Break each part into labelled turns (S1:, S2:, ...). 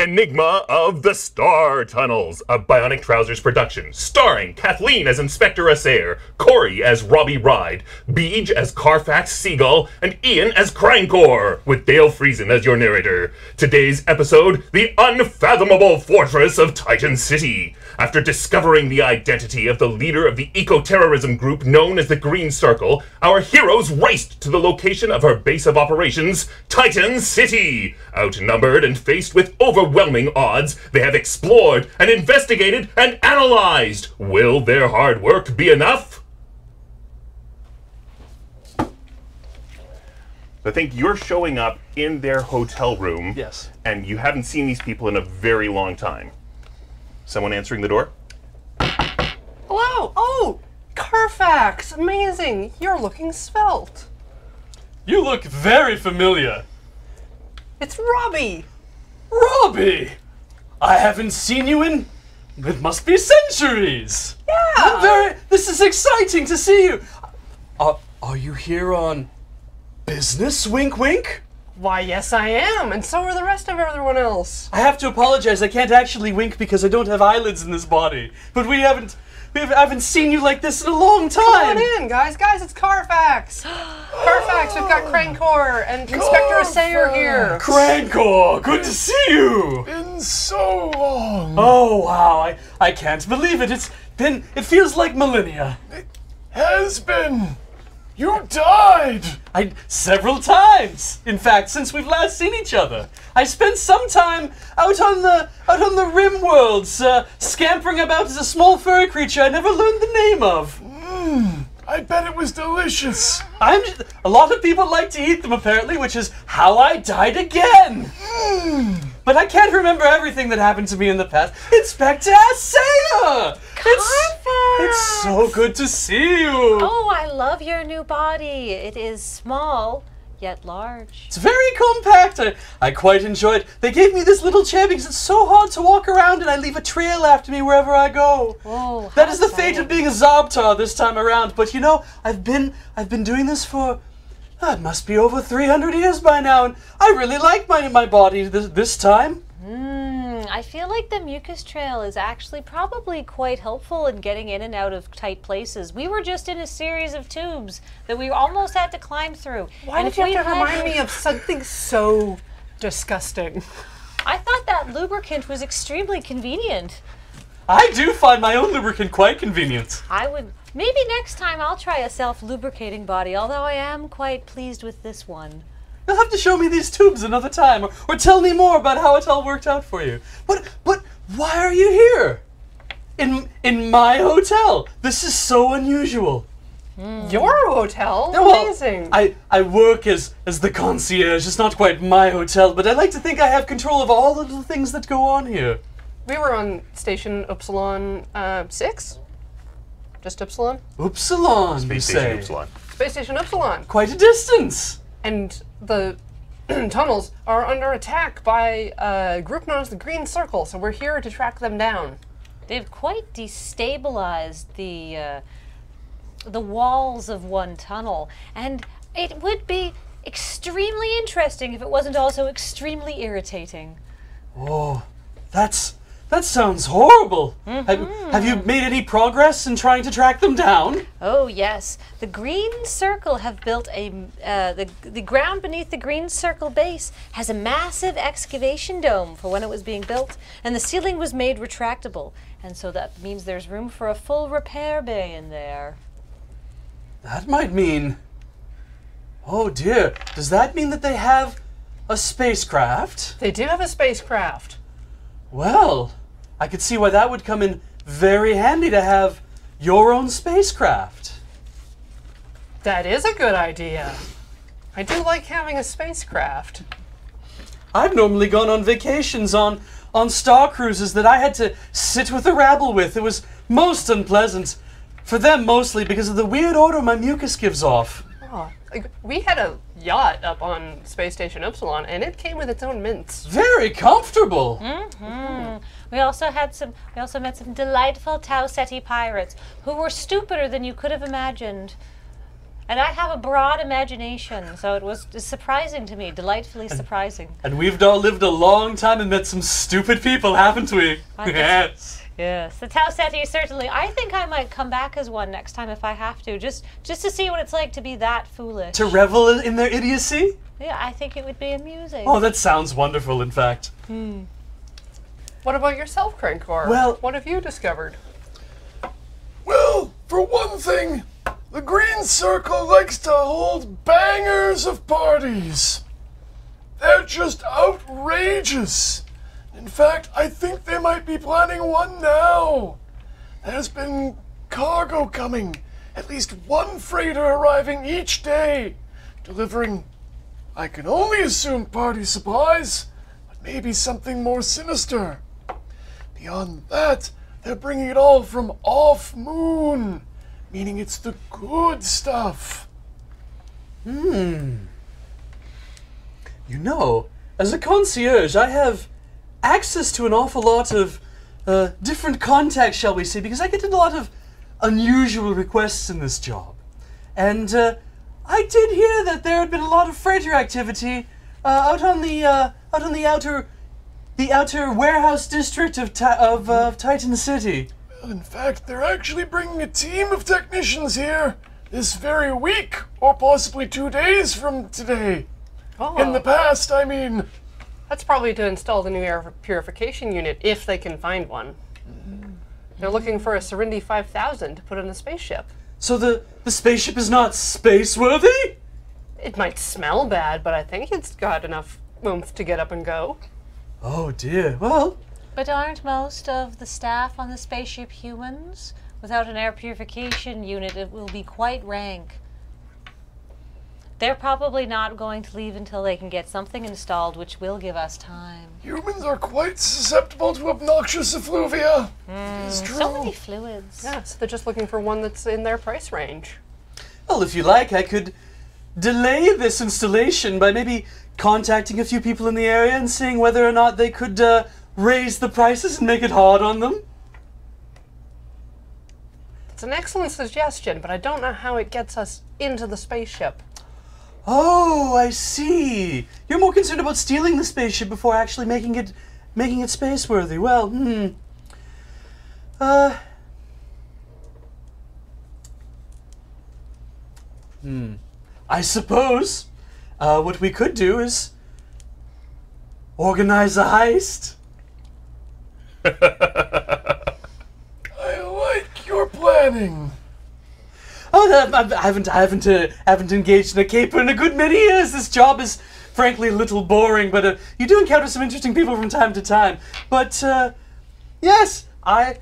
S1: Enigma of the Star Tunnels, a Bionic Trousers production, starring Kathleen as Inspector Assair, Corey as Robbie Ride, Beej as Carfax Seagull, and Ian as Crankor, with Dale Friesen as your narrator. Today's episode, The Unfathomable Fortress of Titan City. After discovering the identity of the leader of the eco-terrorism group known as the Green Circle, our heroes raced to the location of her base of operations, Titan City. Outnumbered and faced with overwhelming odds, they have explored and investigated and analyzed. Will their hard work be enough? I think you're showing up in their hotel room.
S2: Yes.
S1: And you haven't seen these people in a very long time. Someone answering the door?
S3: Hello! Oh! Carfax! Amazing! You're looking svelte.
S2: You look very familiar.
S3: It's Robbie!
S2: Robbie! I haven't seen you in... it must be centuries!
S3: Yeah!
S2: This is exciting to see you! Are you here on business, wink wink?
S3: Why, yes I am, and so are the rest of everyone else.
S2: I have to apologize, I can't actually wink because I don't have eyelids in this body. But I haven't seen you like this in a long time!
S3: Come on in, guys, it's Carfax! Carfax, we've got Crankor and Inspector Assair here!
S2: Crankor, good to see you!
S4: Been so long.
S2: Oh wow, I can't believe it. It feels like millennia.
S4: It has been. You died.
S2: Several times. In fact, since we've last seen each other. I spent some time out on the rim worlds, scampering about as a small furry creature I never learned the name of.
S4: I bet it was delicious.
S2: A lot of people like to eat them apparently, which is how I died again. But I can't remember everything that happened to me in the past. Inspector Assair! It's so good to see you.
S5: Oh, I love your new body. It is small, yet large.
S2: It's very compact. I quite enjoy it. They gave me this little chair because it's so hard to walk around and I leave a trail after me wherever I go.
S5: Oh,
S2: that is the fate of being a Zobtar this time around. But you know, I've been doing this for... it must be over 300 years by now, and I really like my body this time.
S5: I feel like the mucus trail is actually probably quite helpful in getting in and out of tight places. We were just in a series of tubes that we almost had to climb through.
S3: Why did you have to remind me of something so disgusting?
S5: I thought that lubricant was extremely convenient.
S2: I do find my own lubricant quite convenient.
S5: Maybe next time I'll try a self-lubricating body, although I am quite pleased with this one.
S2: You'll have to show me these tubes another time, or tell me more about how it all worked out for you. But why are you here? In my hotel? This is so unusual.
S3: Your hotel?
S2: Well,
S3: Amazing.
S2: I work as the concierge. It's not quite my hotel, but I like to think I have control of all the little things that go on here.
S3: We were on Station Upsilon 6? Just Upsilon?
S2: Upsilon,
S1: Space
S2: you
S1: Station
S2: say?
S1: Upsilon.
S3: Space Station Upsilon.
S2: Quite a distance.
S3: And the tunnels are under attack by a group known as the Green Circle, so we're here to track them down.
S5: They've quite destabilized the walls of one tunnel, and it would be extremely interesting if it wasn't also extremely irritating.
S2: Oh, that sounds horrible. Have you made any progress in trying to track them down?
S5: Oh yes, the Green Circle have built the ground beneath the Green Circle base has a massive excavation dome for when it was being built, and the ceiling was made retractable, and so that means there's room for a full repair bay in there.
S2: That might mean... oh dear, does that mean that they have a spacecraft?
S3: They do have a spacecraft.
S2: Well, I could see why that would come in very handy to have your own spacecraft.
S3: That is a good idea. I do like having a spacecraft.
S2: I've normally gone on vacations on star cruises that I had to sit with the rabble with. It was most unpleasant. For them mostly because of the weird odor my mucus gives off.
S3: Oh, we had a yacht up on Space Station Upsilon, and it came with its own mints.
S2: Very comfortable.
S5: We also met some delightful Tau Ceti pirates who were stupider than you could have imagined. And I have a broad imagination, so it was surprising to me, delightfully surprising.
S2: And we've all lived a long time and met some stupid people, haven't we?
S5: I
S2: Yes.
S5: Yes, the Tau Ceti certainly. I think I might come back as one next time if I have to, just to see what it's like to be that foolish.
S2: To revel in their idiocy?
S5: Yeah, I think it would be amusing.
S2: Oh, that sounds wonderful, in fact.
S3: What about yourself, Crankor?
S2: Well-
S3: what have you discovered?
S4: Well, for one thing, the Green Circle likes to hold bangers of parties. They're just outrageous. In fact, I think they might be planning one now. There's been cargo coming, at least one freighter arriving each day, delivering, I can only assume, party supplies, but maybe something more sinister. Beyond that, they're bringing it all from off-moon, meaning it's the good stuff.
S2: You know, as a concierge, I have access to an awful lot of different contacts, shall we say, because I get a lot of unusual requests in this job. And I did hear that there had been a lot of freighter activity out on the outer warehouse district of Titan City.
S4: Well, in fact, they're actually bringing a team of technicians here this very week, or possibly 2 days from today.
S3: Oh,
S4: In the past, I mean.
S3: that's probably to install the new air purification unit, if they can find one. They're looking for a Serenity 5000 to put in the spaceship.
S2: So the spaceship is not space-worthy?
S3: It might smell bad, but I think it's got enough oomph to get up and go.
S2: Oh dear. Well,
S5: But aren't most of the staff on the spaceship humans? Without an air purification unit, it will be quite rank. They're probably not going to leave until they can get something installed, which will give us time.
S4: Humans are quite susceptible to obnoxious effluvia. It's true.
S5: So many fluids.
S3: Yeah, so they're just looking for one that's in their price range.
S2: well, if you like, I could delay this installation by maybe contacting a few people in the area and seeing whether or not they could raise the prices and make it hard on them.
S3: It's an excellent suggestion, but I don't know how it gets us into the spaceship.
S2: Oh, I see. You're more concerned about stealing the spaceship before actually making it space-worthy. Well, I suppose what we could do is organize a heist.
S4: I like your planning.
S2: Oh, I haven't engaged in a caper in a good many years. This job is frankly a little boring, but you do encounter some interesting people from time to time. But yes, I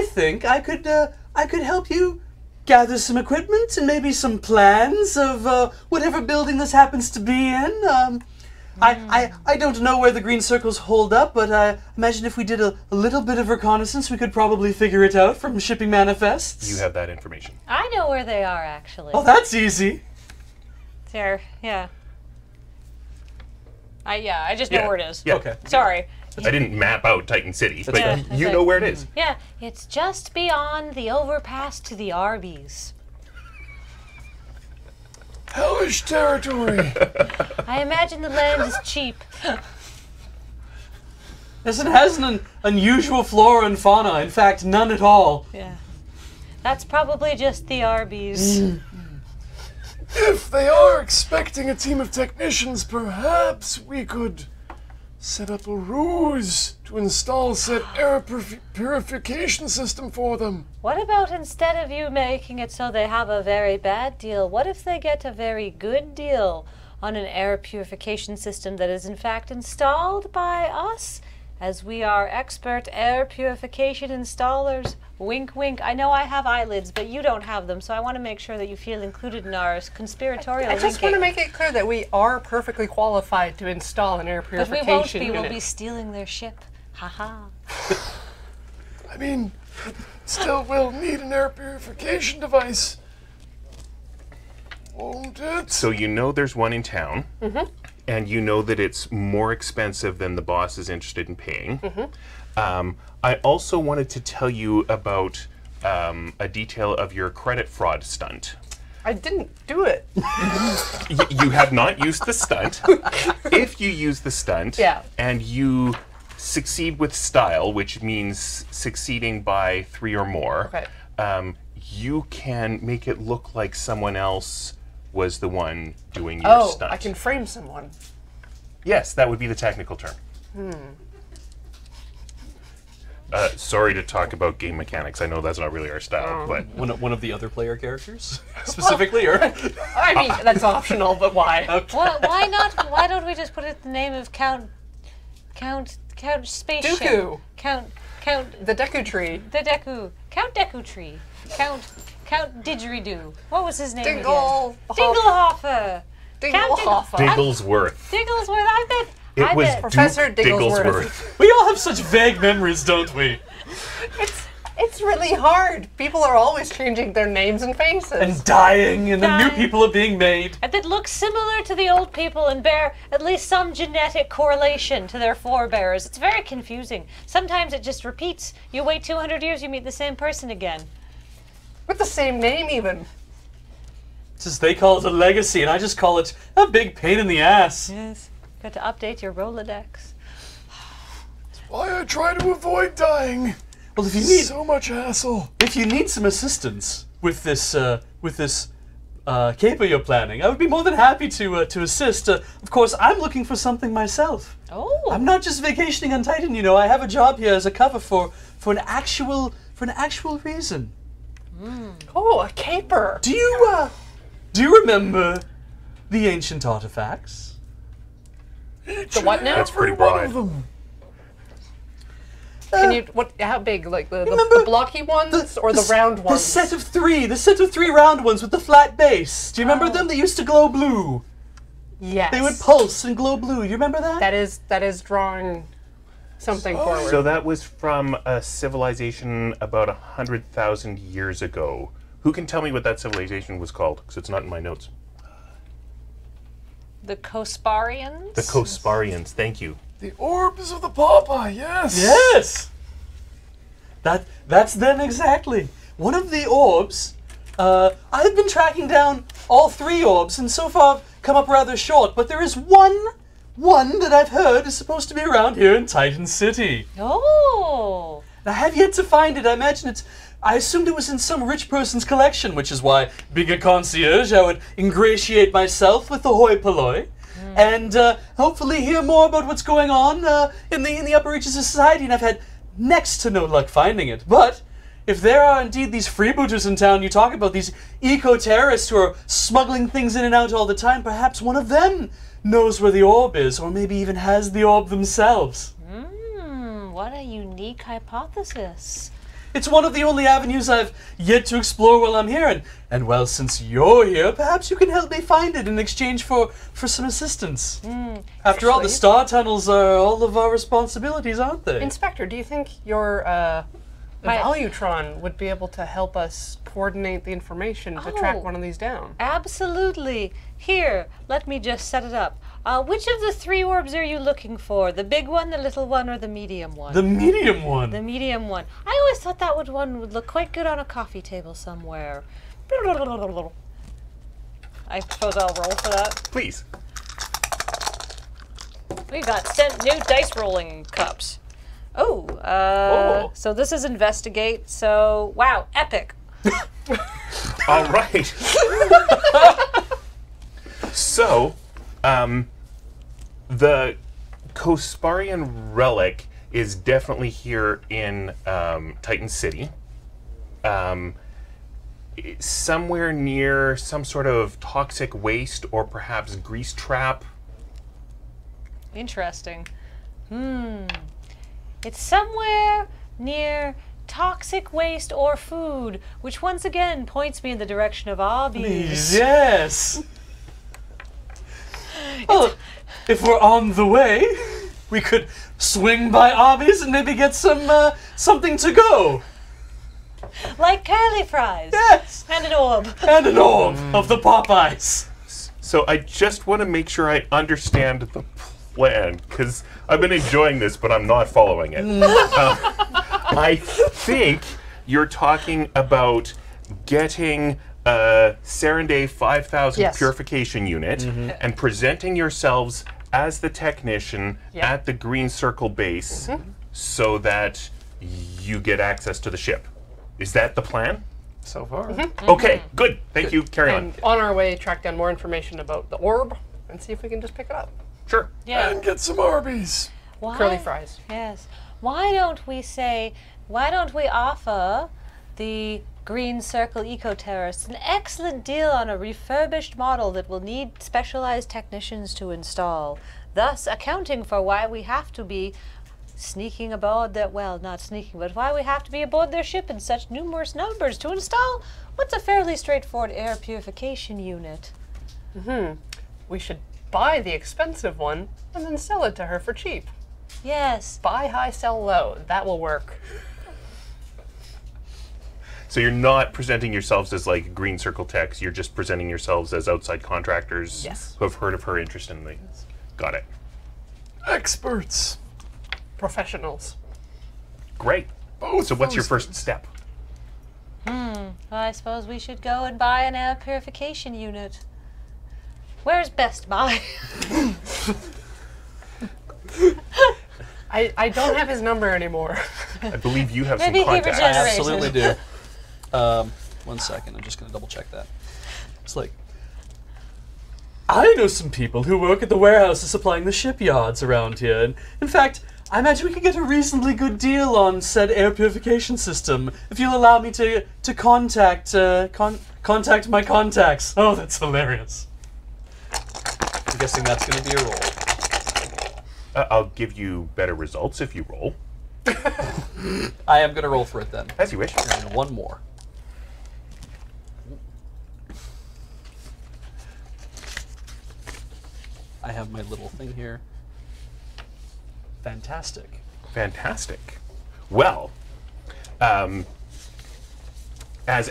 S2: think I could help you gather some equipment and maybe some plans of whatever building this happens to be in. I don't know where the green circles hold up, but I imagine if we did a little bit of reconnaissance, we could probably figure it out from shipping manifests.
S1: You have that information.
S5: I know where they are, actually.
S2: Oh, that's easy.
S5: There, yeah. I just know
S1: Yeah.
S5: where it is.
S1: Yeah.
S2: Okay.
S5: Sorry.
S1: I didn't map out Titan City, but
S5: Yeah,
S1: you
S5: that's
S1: know
S5: right.
S1: where it is.
S5: Yeah, it's just beyond the overpass to the Arby's.
S4: Hellish territory.
S5: I imagine the land is cheap.
S2: Yes, it has an unusual flora and fauna. In fact, none at all.
S5: Yeah. That's probably just the Arby's.
S4: If they are expecting a team of technicians, perhaps we could set up a ruse to install said air purification system for them.
S5: What about instead of you making it so they have a very bad deal, what if they get a very good deal on an air purification system that is in fact installed by us, as we are expert air purification installers? Wink, wink. I know I have eyelids, but you don't have them, so I want to make sure that you feel included in our conspiratorial
S3: I just
S5: winking.
S3: want to make it clear that we are perfectly qualified to install an air
S5: But
S3: purification
S5: we won't be.
S3: unit.
S5: We'll be stealing their ship. Ha-ha.
S4: I mean, still will need an air purification device. Won't it?
S1: So you know there's one in town, and you know that it's more expensive than the boss is interested in paying. I also wanted to tell you about a detail of your credit fraud stunt.
S3: I didn't do it.
S1: You have not used the stunt. If you use the stunt
S3: Yeah.
S1: and you succeed with style, which means succeeding by 3 or more,
S3: Okay.
S1: you can make it look like someone else was the one doing your
S3: Oh,
S1: stunt.
S3: I can frame someone.
S1: Yes, that would be the technical term. Sorry to talk about game mechanics. I know that's not really our style, but
S2: One of the other player characters, specifically, or
S3: I mean, that's optional, but why?
S5: Well, why not? Why don't we just put it in the name of Count Spaceship?
S3: Dooku.
S5: Count
S3: The Deku Tree.
S5: the Deku. Count Deku Tree. Count Didgeridoo. What was his name
S3: Dingle.
S5: again? Dinglehoffer.
S3: Dinglehoffer.
S1: Digglesworth.
S5: Digglesworth. I bet.
S1: It was
S5: bet.
S3: Professor
S1: Duke
S3: Digglesworth.
S2: we all have such vague memories, don't we?
S3: It's really hard. People are always changing their names and faces.
S2: And dying, and then new
S5: Dying.
S2: people are being made.
S5: And that look similar to the old people and bear at least some genetic correlation to their forebears. It's very confusing. Sometimes it just repeats. You wait 200 years, you meet the same person again.
S3: With the same name, even.
S2: Just they call it a legacy, and I just call it a big pain in the ass.
S5: Yes. Got to update your Rolodex.
S4: Why I try to avoid dying.
S2: Well, if you need
S4: So much hassle.
S2: some assistance with this caper you're planning, I would be more than happy to assist. Of course, I'm looking for something myself.
S5: Oh.
S2: I'm not just vacationing on Titan, you know. I have a job here as a cover for an actual reason.
S3: Oh, a caper.
S2: Do you remember the ancient artifacts?
S3: The what now?
S1: That's pretty
S4: Every one
S1: broad.
S4: of them.
S3: Can you? What? How big? Like the
S2: Remember
S3: blocky ones or the round ones?
S2: The set of three round ones with the flat base. Do you remember them? They used to glow blue.
S3: Yes.
S2: They would pulse and glow blue. You remember that?
S3: That is drawing something forward.
S1: So that was from a civilization about 100,000 years ago. Who can tell me what that civilization was called? Because it's not in my notes.
S5: The Kosparians?
S1: The Kosparians, thank you.
S4: The orbs of the Popeye, yes.
S2: Yes. That's them exactly. One of the orbs. I've been tracking down all 3 orbs, and so far I've come up rather short. But there is one that I've heard is supposed to be around here in Titan City.
S5: Oh.
S2: I have yet to find it. I assumed it was in some rich person's collection, which is why, being a concierge, I would ingratiate myself with the hoi polloi, and hopefully hear more about what's going on in the upper reaches of society. And I've had next to no luck finding it. But if there are indeed these freebooters in town you talk about, these eco-terrorists who are smuggling things in and out all the time, perhaps one of them knows where the orb is, or maybe even has the orb themselves.
S5: What a unique hypothesis.
S2: It's one of the only avenues I've yet to explore while I'm here, and well, since you're here, perhaps you can help me find it in exchange for some assistance. After all, the
S3: Actually-
S2: star tunnels are all of our responsibilities, aren't they?
S3: Inspector, do you think your
S5: My-
S3: Valuetron would be able to help us coordinate the information to track
S5: Oh.
S3: one of these down?
S5: Absolutely. Here, let me just set it up. Which of the 3 orbs are you looking for? The big one, the little one, or the medium one?
S2: The medium one.
S5: The medium one. I always thought that one would look quite good on a coffee table somewhere. I suppose I'll roll for that.
S1: Please.
S5: We got sent new dice rolling cups. Oh, so this is investigate. So, wow, epic.
S1: All right. So, the Kosparian relic is definitely here in Titan City. Somewhere near some sort of toxic waste or perhaps grease trap.
S5: Interesting. It's somewhere near toxic waste or food, which once again points me in the direction of Arby's.
S2: Yes. Well, if we're on the way, we could swing by Arby's and maybe get some something to go.
S5: Like curly fries.
S2: Yes.
S5: And an orb.
S2: And an orb of the Popeyes.
S1: So I just want to make sure I understand the plan, because I've been enjoying this, but I'm not following it. I think you're talking about getting Serenday 5000
S3: Yes.
S1: purification unit and presenting yourselves as the technician
S3: Yeah.
S1: at the Green Circle base so that you get access to the ship. Is that the plan?
S2: So far.
S1: Okay, good. Thank you. Carry on.
S3: And on our way, track down more information about the orb and see if we can just pick it up.
S1: Sure.
S5: Yeah.
S4: And get some Arby's.
S5: Why?
S3: Curly fries.
S5: Yes. Why don't we offer the Green Circle Eco-Terrorists an excellent deal on a refurbished model that will need specialized technicians to install, thus accounting for why we have to be sneaking aboard their, well, not sneaking, but why we have to be aboard their ship in such numerous numbers to install what's a fairly straightforward air purification unit.
S3: We should buy the expensive one and then sell it to her for cheap.
S5: Yes.
S3: Buy high, sell low. That will work.
S1: So you're not presenting yourselves as like Green Circle techs, you're just presenting yourselves as outside contractors
S3: Yes.
S1: who have heard of her interest in the... Got it.
S4: Experts.
S3: Professionals.
S1: Great.
S4: Both
S1: So what's your
S4: those
S1: first
S4: things.
S1: step?
S5: Well, I suppose we should go and buy an air purification unit. Where's Best Buy?
S3: I don't have his number anymore.
S1: I believe you have
S5: Maybe
S1: some
S5: he
S1: contacts.
S2: I
S5: regenerates.
S2: absolutely do. 1 second, I'm just going to double check that. It's like, I know some people who work at the warehouses supplying the shipyards around here. And in fact, I imagine we could get a reasonably good deal on said air purification system if you'll allow me to contact contact my contacts. Oh, that's hilarious. I'm guessing that's going to be a roll.
S1: I'll give you better results if you roll.
S2: I am going to roll for it then.
S1: As you wish.
S2: And one more. I have my little thing here. Fantastic.
S1: Fantastic. Well, as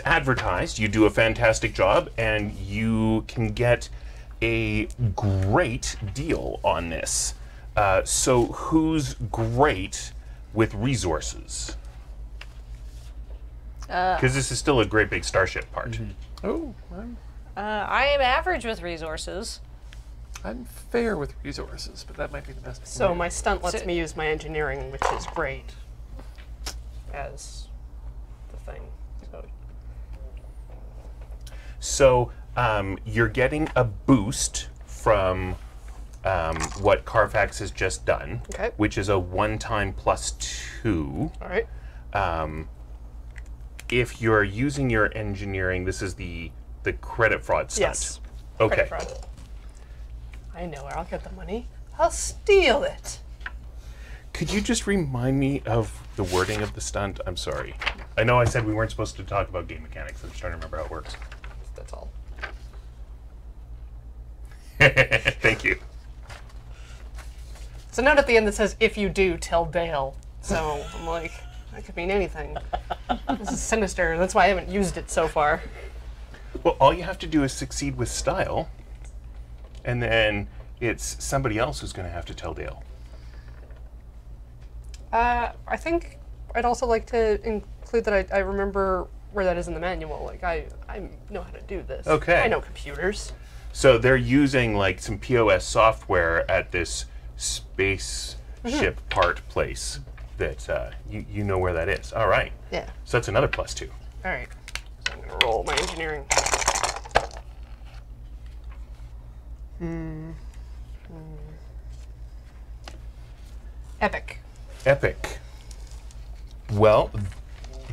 S1: advertised, you do a fantastic job and you can get a great deal on this. So who's great with resources? Because this is still a great big starship part.
S4: Oh,
S5: I am average with resources.
S4: I'm fair with resources, but that might be the best.
S3: So my stunt lets
S5: So-
S3: me use my engineering, which is great, as the thing. So
S1: So you're getting a boost from what Carfax has just done,
S3: Okay.
S1: which is a one-time +2.
S3: all right.
S1: If you're using your engineering, this is the credit fraud stunt.
S3: Yes.
S1: Okay.
S3: Credit fraud. I know where I'll get the money. I'll steal it.
S1: Could you just remind me of the wording of the stunt? I'm sorry. I know I said we weren't supposed to talk about game mechanics. I'm just trying to remember how it works.
S3: That's all.
S1: Thank you.
S3: It's a note at the end that says, "If you do, tell Dale." So I'm like, that could mean anything. This is sinister. That's why I haven't used it so far.
S1: Well, all you have to do is succeed with style, and then it's somebody else who's going to have to tell Dale.
S3: I think I'd also like to include that I remember where that is in the manual. Like, I know how to do this.
S1: Okay.
S3: I know computers.
S1: So they're using like some POS software at this space ship part place that you know where that is. All right.
S3: Yeah.
S1: So that's another +2.
S3: All right. So I'm going to roll my engineering. Epic.
S1: Epic. Well,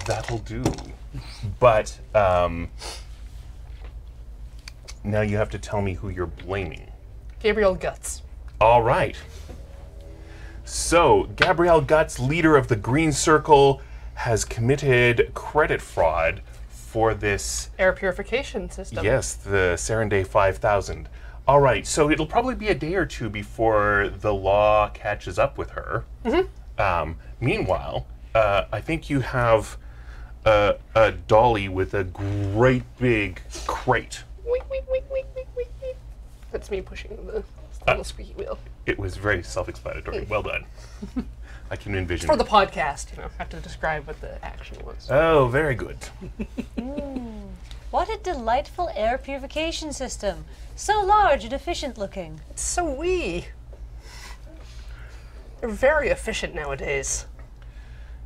S1: that'll do. But now you have to tell me who you're blaming.
S3: Gabriel Guts.
S1: All right. So, Gabrielle Guts, leader of the Green Circle, has committed credit fraud for this,
S3: Air purification system.
S1: yes, the Serenday 5000. All right, so it'll probably be a day or two before the law catches up with her. Meanwhile, I think you have a dolly with a great big crate.
S3: Wink, wink, wink, wink, wink, wink, wink. That's me pushing the little squeaky wheel.
S1: It was very self-explanatory. Well done. I can envision.
S3: For the podcast, I have to describe what the action was.
S1: Oh, very good.
S5: What a delightful air purification system. So large and efficient looking.
S3: It's so wee. They're very efficient nowadays.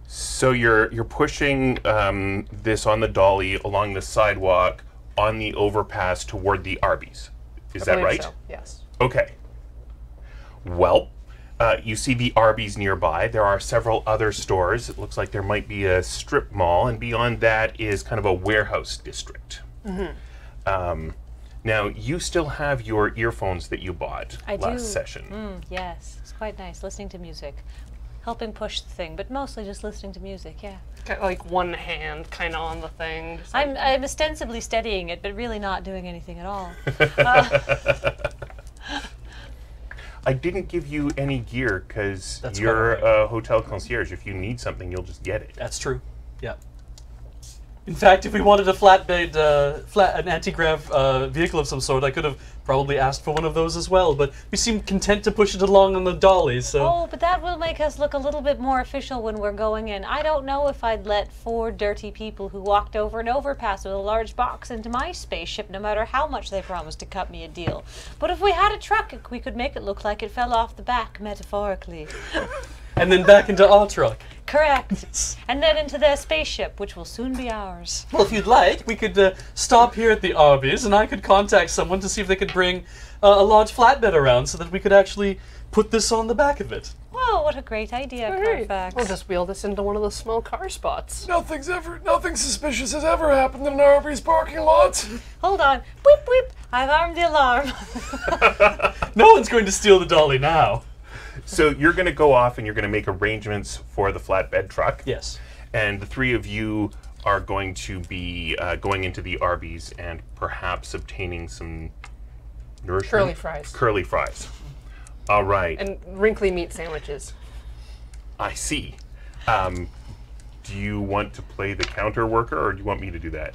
S1: So you're pushing this on the dolly along the sidewalk on the overpass toward the Arby's. Is
S3: I
S1: that
S3: believe
S1: right?
S3: so, yes.
S1: Okay. Well, you see the Arby's nearby. There are several other stores. It looks like there might be a strip mall, and beyond that is kind of a warehouse district. Now, you still have your earphones that you bought
S5: I
S1: last
S5: do.
S1: session.
S5: Yes, it's quite nice listening to music. Helping push the thing, but mostly just listening to music, yeah.
S3: Got like one hand kind of on the thing. just like-
S5: I'm ostensibly steadying it, but really not doing anything at all.
S1: I didn't give you any gear because
S2: That's
S1: you're
S2: quite all
S1: a hotel concierge. If you need something, you'll just get it.
S2: That's true. Yeah. In fact, if we wanted a an anti-grav vehicle of some sort, I could have probably asked for one of those as well. But we seem content to push it along on the dolly, so.
S5: Oh, but that will make us look a little bit more official when we're going in. I don't know if I'd let 4 dirty people who walked over an overpass with a large box into my spaceship, no matter how much they promised to cut me a deal. But if we had a truck, we could make it look like it fell off the back, metaphorically.
S2: And then back into our truck.
S5: Correct. And then into their spaceship, which will soon be ours.
S2: Well, if you'd like, we could stop here at the Arby's, and I could contact someone to see if they could bring a large flatbed around so that we could actually put this on the back of it.
S5: Whoa, what a great idea,
S3: Alright,
S5: Carfax.
S3: we'll just wheel this into one of the small car spots.
S4: Nothing suspicious has ever happened in an Arby's parking lot.
S5: Hold on. Whip, whip. I've armed the alarm.
S2: No one's going to steal the dolly now.
S1: So you're going to go off and you're going to make arrangements for the flatbed truck.
S2: Yes.
S1: And the 3 of you are going to be going into the Arby's and perhaps obtaining some nourishment.
S3: Curly fries.
S1: Curly fries. All right.
S3: And wrinkly meat sandwiches.
S1: I see. Do you want to play the counter worker, or do you want me to do that?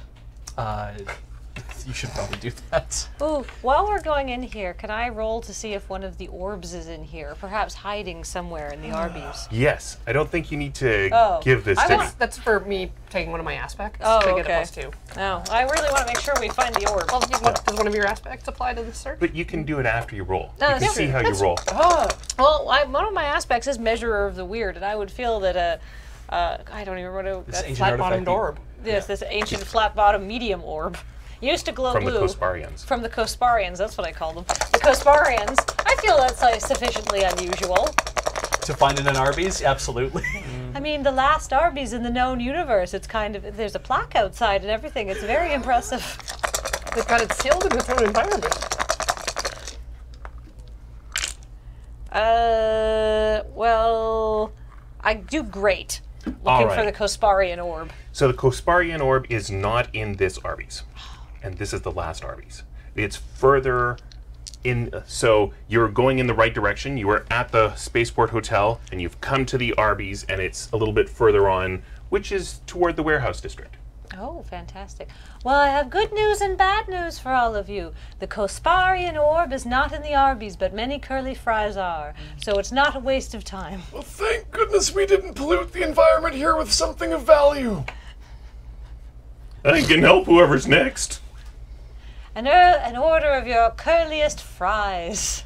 S2: You should probably do that.
S5: Ooh, while we're going in here, can I roll to see if one of the orbs is in here? Perhaps hiding somewhere in the Arby's.
S1: Yes. I don't think you need to
S5: Oh.
S1: give this to me.
S3: That's for me taking one of my aspects
S5: Oh,
S3: to get
S5: okay.
S3: a +2.
S5: No, I really want to make sure we find the orb.
S3: Well, does one of your aspects apply to the search?
S1: But you can do it after you roll.
S5: No,
S1: You can
S5: that's
S1: see
S5: true.
S1: how you roll.
S5: Well, one of my aspects is measurer of the weird, and I would feel that I don't even remember what
S2: This ancient
S3: Flat-bottomed
S2: artifact.
S3: orb.
S5: Yes, this ancient flat-bottom medium orb. Used to glow
S1: From the
S5: blue.
S1: Kosparians.
S5: From the Kosparians, that's what I call them. The Kosparians. I feel that's sufficiently unusual.
S2: To find in an Arby's? Absolutely.
S5: I mean, the last Arby's in the known universe. It's kind of, there's a plaque outside and everything. It's very impressive.
S3: They've got it sealed in its own environment.
S5: Well, I do great.
S1: All
S5: Looking for
S1: right.
S5: the Kosparian orb.
S1: So the Kosparian orb is not in this Arby's. And this is the last Arby's. It's further in, so you're going in the right direction. You are at the Spaceport Hotel, and you've come to the Arby's, and it's a little bit further on, which is toward the warehouse district.
S5: Oh, fantastic. Well, I have good news and bad news for all of you. The Kosparian orb is not in the Arby's, but many curly fries are. So it's not a waste of time.
S4: Well, thank goodness we didn't pollute the environment here with something of value.
S1: I can help whoever's next.
S5: An order of your curliest fries.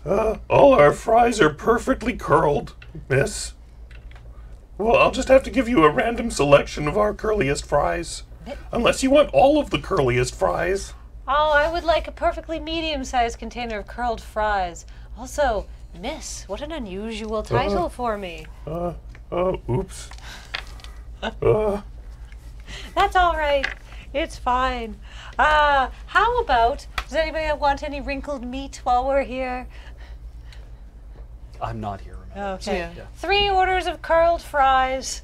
S1: All our fries are perfectly curled, miss. Well, I'll just have to give you a random selection of our curliest fries. Unless you want all of the curliest fries.
S5: Oh, I would like a perfectly medium-sized container of curled fries. Also, Miss, what an unusual title for me.
S1: Oops.
S5: That's all right. It's fine. How about, does anybody want any wrinkled meat while we're here?
S2: I'm not here, remember.
S5: Okay.
S3: Yeah.
S5: 3 orders of curled fries.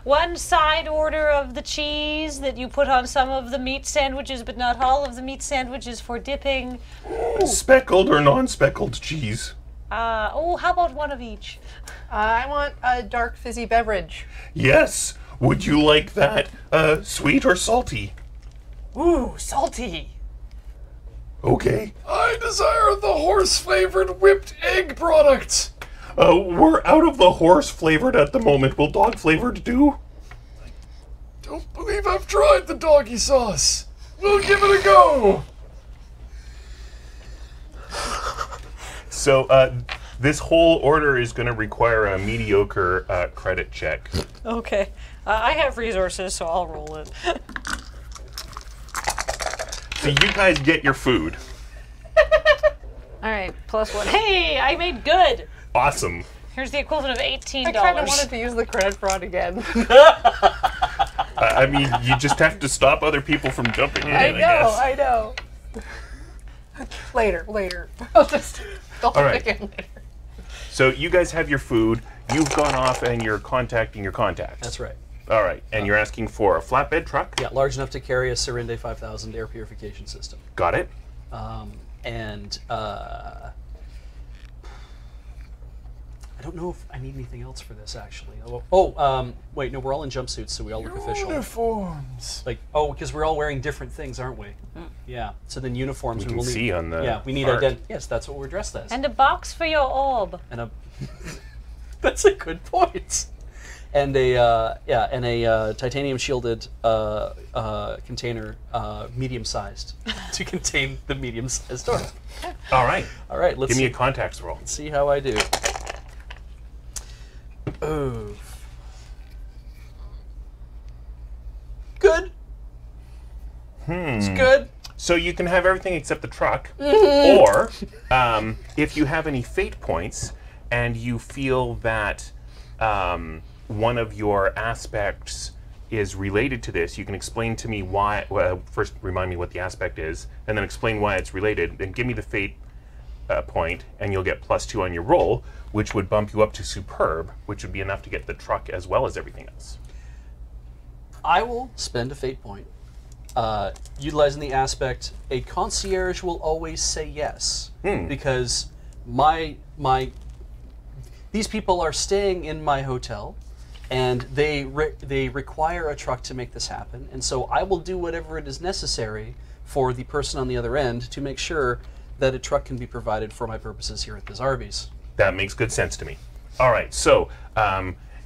S5: One side order of the cheese that you put on some of the meat sandwiches, but not all of the meat sandwiches for dipping.
S1: Speckled or non-speckled cheese?
S5: How about one of each?
S3: I want a dark fizzy beverage.
S1: Yes. Would you like that sweet or salty?
S3: Ooh, salty.
S1: Okay.
S4: I desire the horse-flavored whipped egg product.
S1: We're out of the horse flavored at the moment. Will dog flavored do?
S4: don't believe I've tried the doggy sauce. We'll give it a go.
S1: So this whole order is going to require a mediocre credit check.
S5: Okay. I have resources, so I'll roll it.
S1: So you guys get your food.
S5: All right, +1. Hey, I made good.
S1: Awesome.
S5: Here's the equivalent of $18.
S3: I kind of wanted to use the credit fraud again.
S1: I mean, you just have to stop other people from jumping in, I guess.
S3: I know. Later. I'll just
S1: All right.
S3: pick in later.
S1: So you guys have your food. You've gone off and you're contacting your contacts.
S2: That's right.
S1: All right, and you're asking for a flatbed truck?
S2: Yeah, large enough to carry a Serinde 5000 air purification system.
S1: Got it.
S2: I don't know if I need anything else for this, actually. Wait, no, we're all in jumpsuits, so we all look official.
S4: Uniforms.
S2: Because we're all wearing different things, aren't we? Yeah, so then uniforms
S1: We can
S2: will need.
S1: see on the
S2: Yeah, we need
S1: card.
S2: Yes, that's what we're dressed as.
S5: And a box for your orb.
S2: And a that's a good point. And a titanium shielded container, medium sized, to contain the medium sized orb.
S1: All right.
S2: All right, let's
S1: Give me a contacts roll.
S2: see how I do. Oh. Good. It's good.
S1: So you can have everything except the truck, or if you have any fate points and you feel that one of your aspects is related to this, you can explain to me why. Well, first, remind me what the aspect is, and then explain why it's related. Then give me the fate point, and you'll get +2 on your roll, which would bump you up to superb, which would be enough to get the truck as well as everything else.
S2: I will spend a fate point. Utilizing the aspect, a concierge will always say yes, because these people are staying in my hotel, and they require a truck to make this happen, and so I will do whatever it is necessary for the person on the other end to make sure that a truck can be provided for my purposes here at this Arby's.
S1: That makes good sense to me. All right, so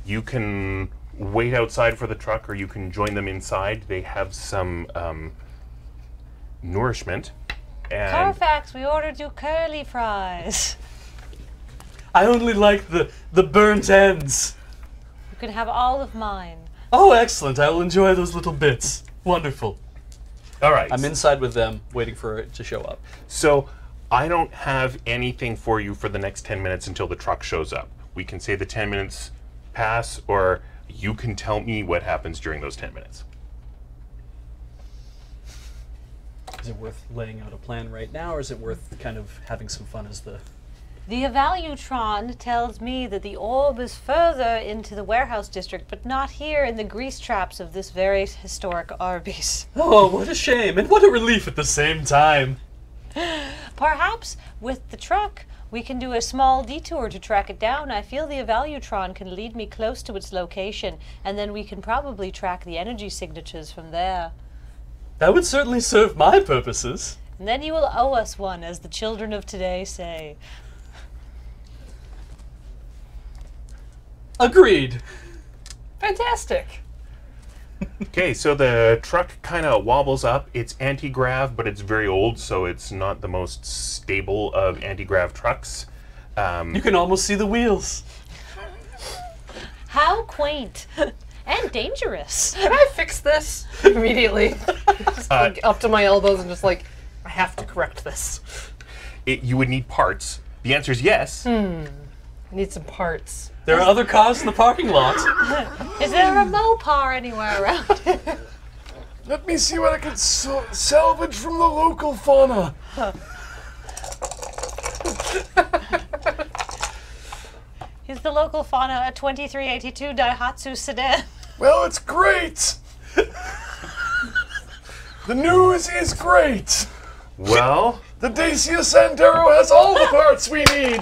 S1: you can wait outside for the truck, or you can join them inside. They have some nourishment. And
S5: Carfax, we ordered you curly fries.
S2: I only like the burnt ends.
S5: You can have all of mine.
S2: Oh, excellent. I will enjoy those little bits. Wonderful.
S1: all right.
S2: I'm inside with them, waiting for it to show up.
S1: So I don't have anything for you for the next 10 minutes until the truck shows up. We can say the 10 minutes pass, or you can tell me what happens during those 10 minutes.
S2: Is it worth laying out a plan right now, or is it worth kind of having some fun as the...
S5: The Evalutron tells me that the orb is further into the warehouse district, but not here in the grease traps of this very historic Arby's.
S2: Oh, what a shame, and what a relief at the same time.
S5: Perhaps with the truck, we can do a small detour to track it down. I feel the Evalutron can lead me close to its location, and then we can probably track the energy signatures from there.
S2: That would certainly serve my purposes.
S5: And then you will owe us one, as the children of today say.
S2: Agreed.
S3: Fantastic.
S1: Okay, so the truck kind of wobbles up. It's anti-grav, but it's very old, so it's not the most stable of anti-grav trucks.
S2: You can almost see the wheels.
S5: How quaint. And dangerous.
S3: Can I fix this immediately? Just like up to my elbows and just like, I have to correct this.
S1: You would need parts. The answer is yes.
S3: I need some parts.
S2: There are other cars in the parking lot.
S5: Is there a Mopar anywhere around here?
S4: Let me see what I can salvage from the local fauna.
S5: Is the local fauna a 2382 Daihatsu sedan?
S4: Well, it's great. The news is great.
S1: Well,
S4: The Dacia Sandero has all the parts we need.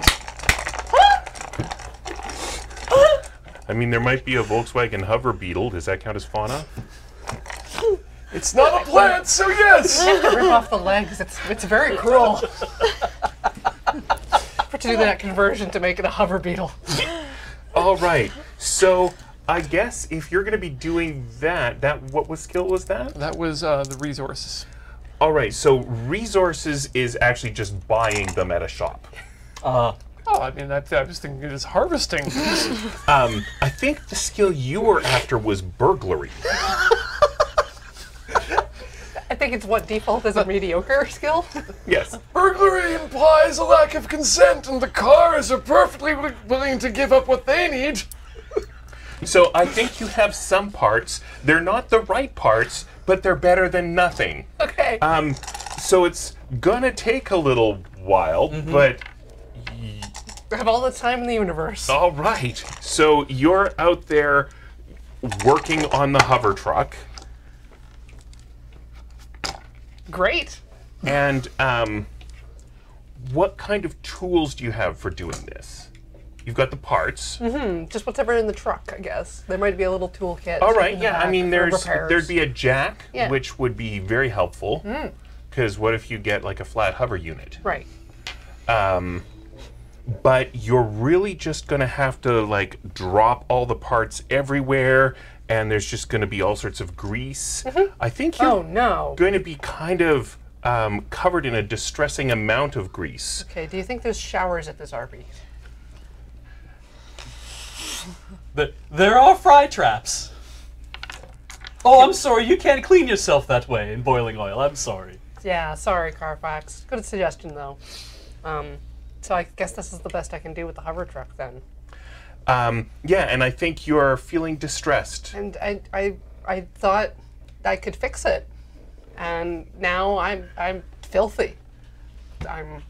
S1: I mean, there might be a Volkswagen Hover Beetle. Does that count as fauna?
S4: It's not a plant, so yes.
S3: Rip off the legs. It's very cruel. For to do that conversion to make it a hover beetle.
S1: All right. So, I guess if you're going to be doing that what skill was that?
S4: That was the resources.
S1: All right, so resources is actually just buying them at a shop.
S4: Oh, I mean, I was thinking it is harvesting.
S1: I think the skill you were after was burglary.
S3: I think it's what default is a mediocre skill.
S1: Yes.
S4: Burglary implies a lack of consent, and the cars are perfectly willing to give up what they need.
S1: So I think you have some parts. They're not the right parts, but they're better than nothing.
S3: Okay.
S1: So it's gonna take a little while, but
S3: I have all the time in the universe.
S1: all right. So you're out there working on the hover truck,
S3: Great.
S1: and what kind of tools do you have for doing this? You've got the parts.
S3: Just whatever in the truck, I guess. There might be a little toolkit.
S1: All right,
S3: in the
S1: yeah. I
S3: back
S1: mean,
S3: for
S1: there's
S3: repairs.
S1: there'd be a jack,
S3: Yeah.
S1: which would be very helpful. Because what if you get like a flat hover unit?
S3: Right.
S1: But you're really just gonna have to like drop all the parts everywhere, and there's just gonna be all sorts of grease. I think you're
S3: Oh no.
S1: going to be kind of covered in a distressing amount of grease.
S3: Okay, do you think there's showers at this RV?
S2: But there are fry traps. Oh, I'm sorry. You can't clean yourself that way in boiling oil. I'm sorry.
S3: Yeah, sorry, Carfax. Good suggestion, though. So I guess this is the best I can do with the hover truck, then.
S1: Yeah, and I think you're feeling distressed.
S3: And I thought I could fix it, and now I'm filthy.
S1: There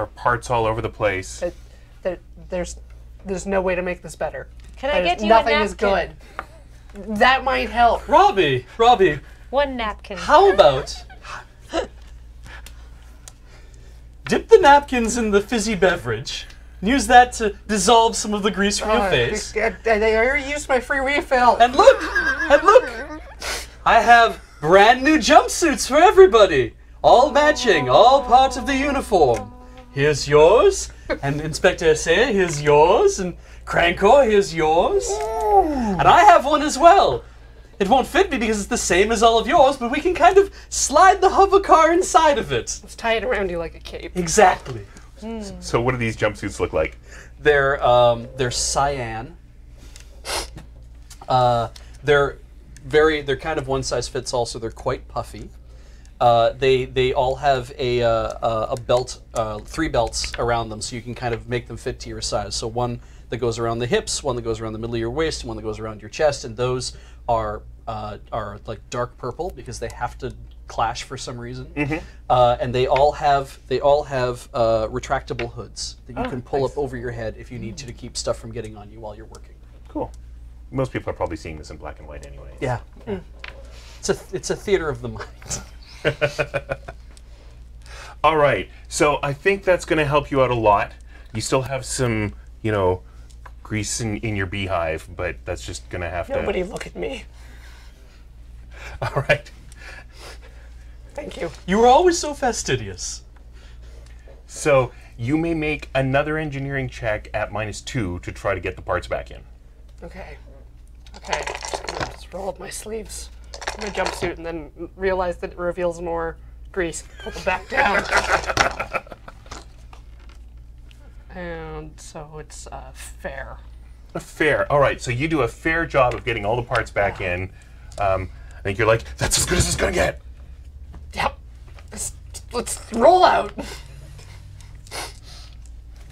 S1: are parts all over the place.
S3: There's no way to make this better.
S5: Can I get you a
S3: Nothing is good.
S5: napkin?
S3: That might help.
S2: Robbie,
S5: One napkin.
S2: how about dip the napkins in the fizzy beverage, and use that to dissolve some of the grease from your face.
S3: They already used my free refill.
S2: And look, I have brand new jumpsuits for everybody, all matching, all parts of the uniform. Here's yours, and Inspector Asea, here's yours, and Crankor, here's yours. And I have one as well. It won't fit me because it's the same as all of yours, but we can kind of slide the hover car inside of it.
S3: Let's tie it around you like a cape.
S2: Exactly.
S1: So what do these jumpsuits look like?
S2: They're cyan. They're kind of one size fits all, so they're quite puffy. They all have a belt, 3 belts around them, so you can kind of make them fit to your size. So one that goes around the hips, one that goes around the middle of your waist, and one that goes around your chest, and those are like dark purple because they have to clash for some reason. And they all have retractable hoods that you can pull up over your head if you need to keep stuff from getting on you while you're working.
S1: Cool. Most people are probably seeing this in black and white anyway.
S2: Yeah. It's a theater of the mind.
S1: All right. So I think that's going to help you out a lot. You still have some, grease in your beehive, but that's just going to have to...
S3: Nobody look at me.
S1: All right.
S3: Thank you.
S2: You were always so fastidious.
S1: So you may make another engineering check at -2 to try to get the parts back in.
S3: Okay. Just roll up my sleeves, my jumpsuit, and then realize that it reveals more grease. Pull it back down. And so it's fair.
S1: Fair. All right. So you do a fair job of getting all the parts back in. I think you're like, that's as good as it's going to get.
S3: Yep. Let's roll out.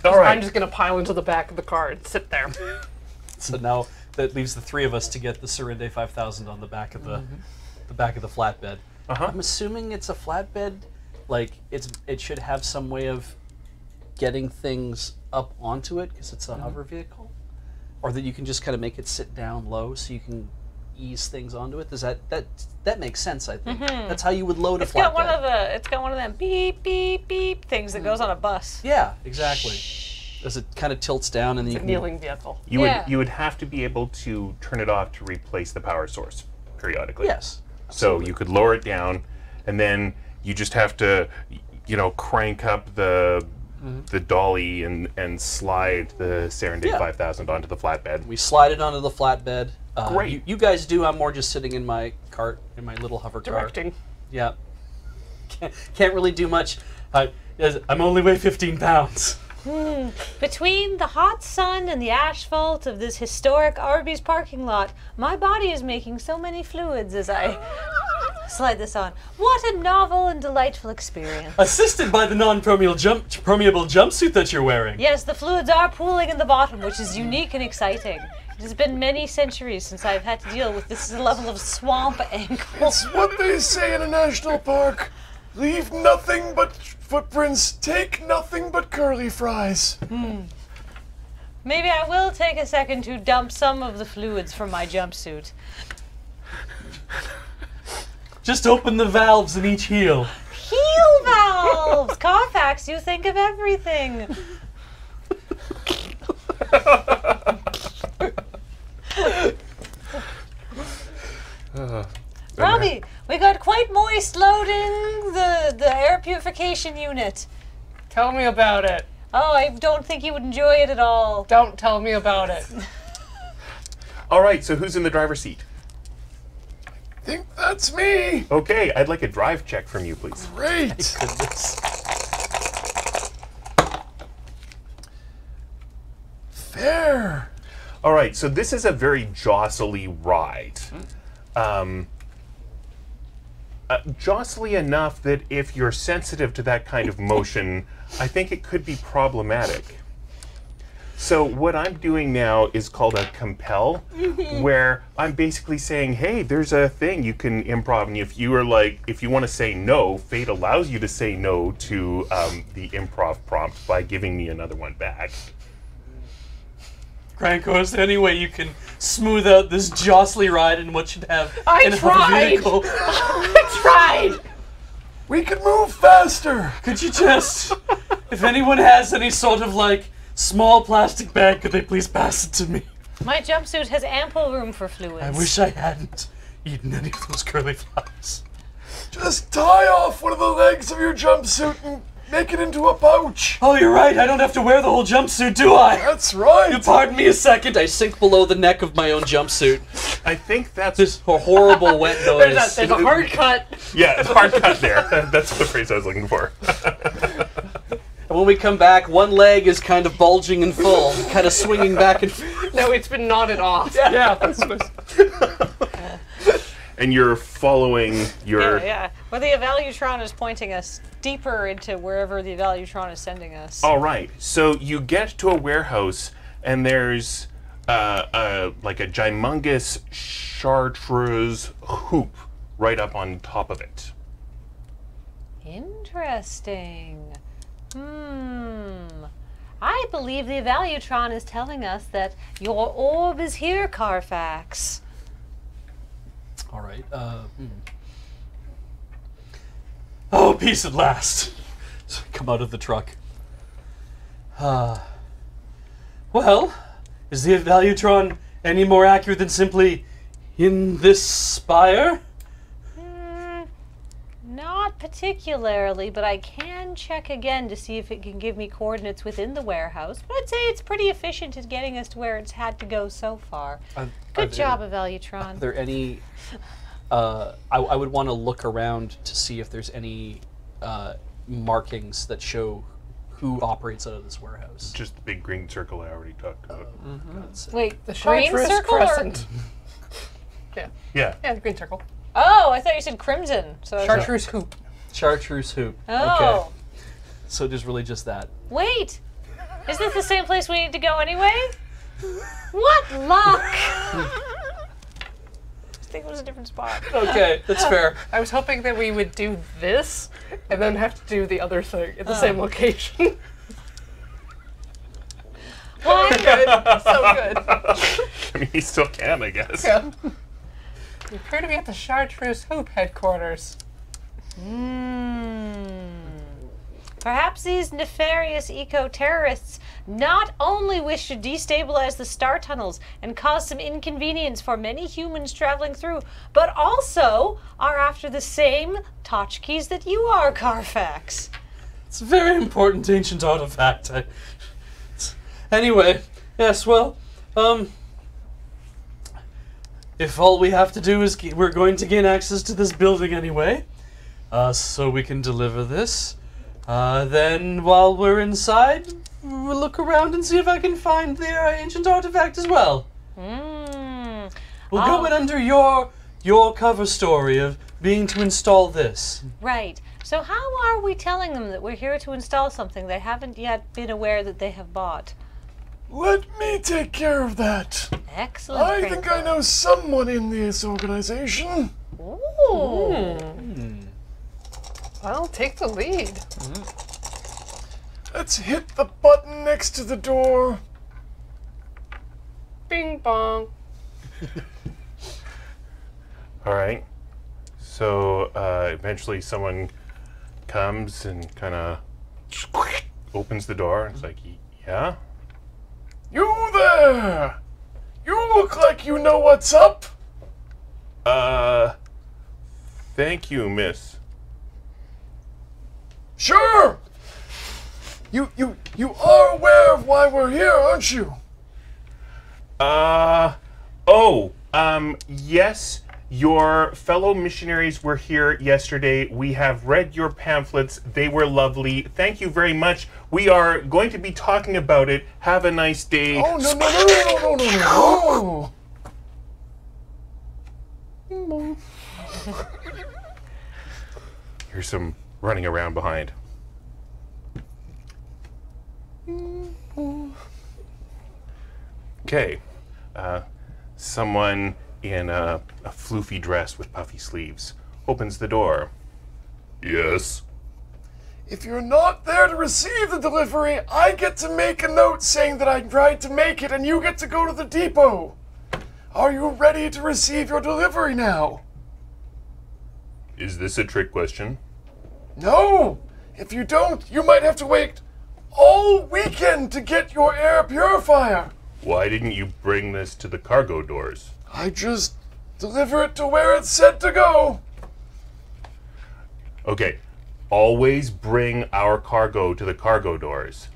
S1: All right.
S3: I'm just gonna pile into the back of the car and sit there.
S2: So now that leaves the 3 of us to get the Serende 5000 on the back of the back of the flatbed. I'm assuming it's a flatbed. Like it should have some way of getting things up onto it because it's a hover vehicle, or that you can just kind of make it sit down low so you can ease things onto it. Does that makes sense? I think that's how you would load a flatbed.
S5: It's got one of them beep beep beep things that goes on a bus.
S2: Yeah, exactly. As it kind of tilts down and then
S3: It's
S2: you
S3: a
S2: can
S3: kneeling vehicle.
S1: You would have to be able to turn it off to replace the power source periodically.
S2: Yes.
S1: So you could lower it down, and then you just have to, crank up the the dolly and slide the Serenade
S2: Yeah.
S1: 5000 onto the flatbed.
S2: We slide it onto the flatbed.
S1: Great.
S2: You guys do. I'm more just sitting in my cart, in my little hover car.
S3: Directing.
S2: Yeah. Can't really do much. I'm only weigh 15 pounds.
S5: Between the hot sun and the asphalt of this historic Arby's parking lot, my body is making so many fluids as I slide this on. What a novel and delightful experience.
S2: Assisted by the non-permeable permeable jumpsuit that you're wearing.
S5: Yes, the fluids are pooling in the bottom, which is unique and exciting. It has been many centuries since I've had to deal with this level of swamp ankle.
S4: It's what they say in a national park. Leave nothing but footprints, take nothing but curly fries.
S5: Maybe I will take a second to dump some of the fluids from my jumpsuit.
S2: Just open the valves in each heel.
S5: Heel valves! Carfax, you think of everything. Robbie, we got quite moist loading the air purification unit.
S3: Tell me about it.
S5: Oh, I don't think you would enjoy it at all.
S3: Don't tell me about it.
S1: All right, so who's in the driver's seat?
S4: Think that's me.
S1: Okay, I'd like a drive check from you, please.
S4: Great. Fair.
S1: All right, so this is a very jostly ride. Jostly enough that if you're sensitive to that kind of motion, I think it could be problematic. So what I'm doing now is called a compel, where I'm basically saying, hey, there's a thing you can improv, and if you want to say no, fate allows you to say no to the improv prompt by giving me another one back.
S2: Cranko, is there any way you can smooth out this jostly ride and what should have
S3: I
S2: in a
S3: tried.
S2: vehicle?
S3: I tried.
S4: We can move faster.
S2: Could you just, if anyone has any sort of small plastic bag, could they please pass it to me?
S5: My jumpsuit has ample room for fluids.
S2: I wish I hadn't eaten any of those curly flies.
S4: Just tie off one of the legs of your jumpsuit and make it into a pouch.
S2: Oh, you're right. I don't have to wear the whole jumpsuit, do I?
S4: That's right.
S2: Pardon me a second. I sink below the neck of my own jumpsuit.
S1: I think that's...
S2: This horrible wet noise.
S3: There's a hard cut.
S1: Yeah, hard cut there. That's the phrase I was looking for.
S2: And when we come back, one leg is kind of bulging and full, kind of swinging back and forth.
S3: No, it's been knotted off.
S2: Yeah, that's what
S1: And you're following your...
S5: Yeah. Well, the Evalutron is pointing us deeper into wherever the Evalutron is sending us.
S1: All right, so you get to a warehouse, and there's a gymongous chartreuse hoop right up on top of it.
S5: Interesting. I believe the Evalutron is telling us that your orb is here, Carfax.
S2: All right. Oh, peace at last. So I come out of the truck. Well, is the Evalutron any more accurate than simply in this spire?
S5: Not particularly, but I can check again to see if it can give me coordinates within the warehouse. But I'd say it's pretty efficient at getting us to where it's had to go so far. Good job, Evalutron.
S2: Are there any... I would want to look around to see if there's any markings that show who operates out of this warehouse.
S1: Just the big green circle I already talked about.
S5: Wait,
S3: The
S5: green
S3: chartreuse
S5: circle
S3: crescent.
S1: Yeah.
S3: Yeah, the green circle.
S5: Oh, I thought you said crimson. So I was
S3: Chartreuse hoop.
S2: Chartreuse hoop.
S5: Oh.
S2: Okay. So there's really just that.
S5: Wait, is this the same place we need to go anyway? What luck! I think it was a different spot.
S2: Okay, that's fair.
S3: I was hoping that we would do this and then have to do the other thing at the same location.
S5: Why?
S3: Good. So good.
S1: I mean, he still can, I guess.
S3: Yeah. We appear to be at the Chartreuse Hoop headquarters.
S5: Perhaps these nefarious eco-terrorists not only wish to destabilize the star tunnels and cause some inconvenience for many humans traveling through, but also are after the same tchotchkes that you are, Carfax.
S2: It's a very important ancient artifact. Anyway, yes, well, if all we have to do is we're going to gain access to this building anyway, so we can deliver this. Then while we're inside, we'll look around and see if I can find the ancient artifact as well. We'll go in under your cover story of being to install this.
S5: Right. So how are we telling them that we're here to install something they haven't yet been aware that they have bought?
S4: Let me take care of that.
S5: Excellent.
S4: I think I know someone in this organization.
S5: Ooh.
S3: Well, take the lead.
S4: Let's hit the button next to the door.
S3: Bing bong.
S1: All right. So eventually someone comes and kind of opens the door and it's like, yeah?
S4: You there! You look like you know what's up.
S1: Thank you, miss.
S4: Sure. You are aware of why we're here, aren't you?
S1: Yes. Your fellow missionaries were here yesterday. We have read your pamphlets. They were lovely. Thank you very much. We are going to be talking about it. Have a nice day.
S4: Oh, no.
S1: Here's some running around behind. Okay. Someone in a floofy dress with puffy sleeves opens the door. Yes.
S4: If you're not there to receive the delivery, I get to make a note saying that I tried to make it and you get to go to the depot. Are you ready to receive your delivery now?
S1: Is this a trick question?
S4: No! If you don't, you might have to wait all weekend to get your air purifier.
S1: Why didn't you bring this to the cargo doors?
S4: I just deliver it to where it's said to go.
S1: Okay, always bring our cargo to the cargo doors.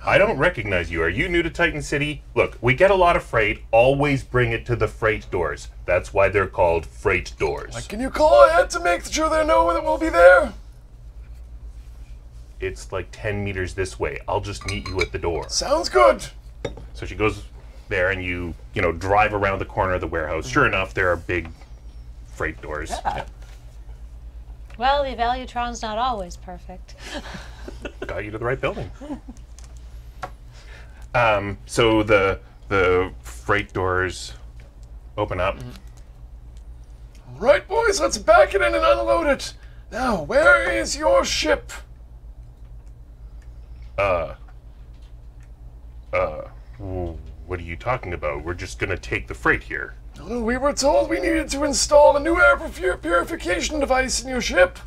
S1: I don't recognize you. Are you new to Titan City? Look, we get a lot of freight. Always bring it to the freight doors. That's why they're called freight doors.
S4: Can you call ahead to make sure they know that we'll be there?
S1: It's like 10 meters this way. I'll just meet you at the door.
S4: Sounds good.
S1: So she goes there and you drive around the corner of the warehouse. Sure enough, there are big freight doors.
S2: Yeah.
S5: Well, the Evaluatron's not always perfect.
S1: Got you to the right building. So the freight doors open up.
S4: Right, boys, let's back it in and unload it. Now, where is your ship?
S1: What are you talking about? We're just gonna take the freight here.
S4: No, we were told we needed to install a new air purification device in your ship.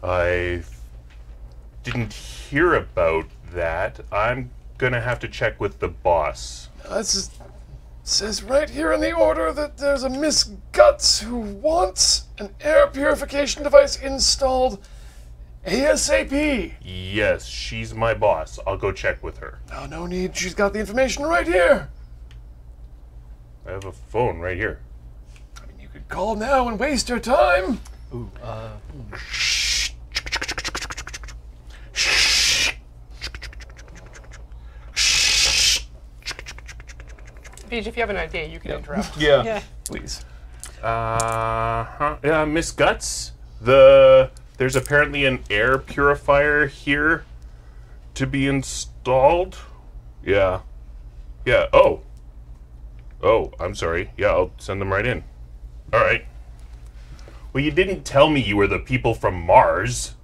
S1: I didn't hear about that. I'm gonna have to check with the boss.
S4: It says right here in the order that there's a Miss Guts who wants an air purification device installed ASAP.
S1: Yes, she's my boss. I'll go check with her.
S4: Oh, no need. She's got the information right here.
S1: I have a phone right here.
S4: I mean, you could call now and waste your time.
S3: Beej, if you have an idea, you can interrupt.
S2: Yeah. Please.
S1: Yeah, Miss Guts, there's apparently an air purifier here to be installed. Yeah. Oh, I'm sorry. Yeah, I'll send them right in. All right. Well, you didn't tell me you were the people from Mars.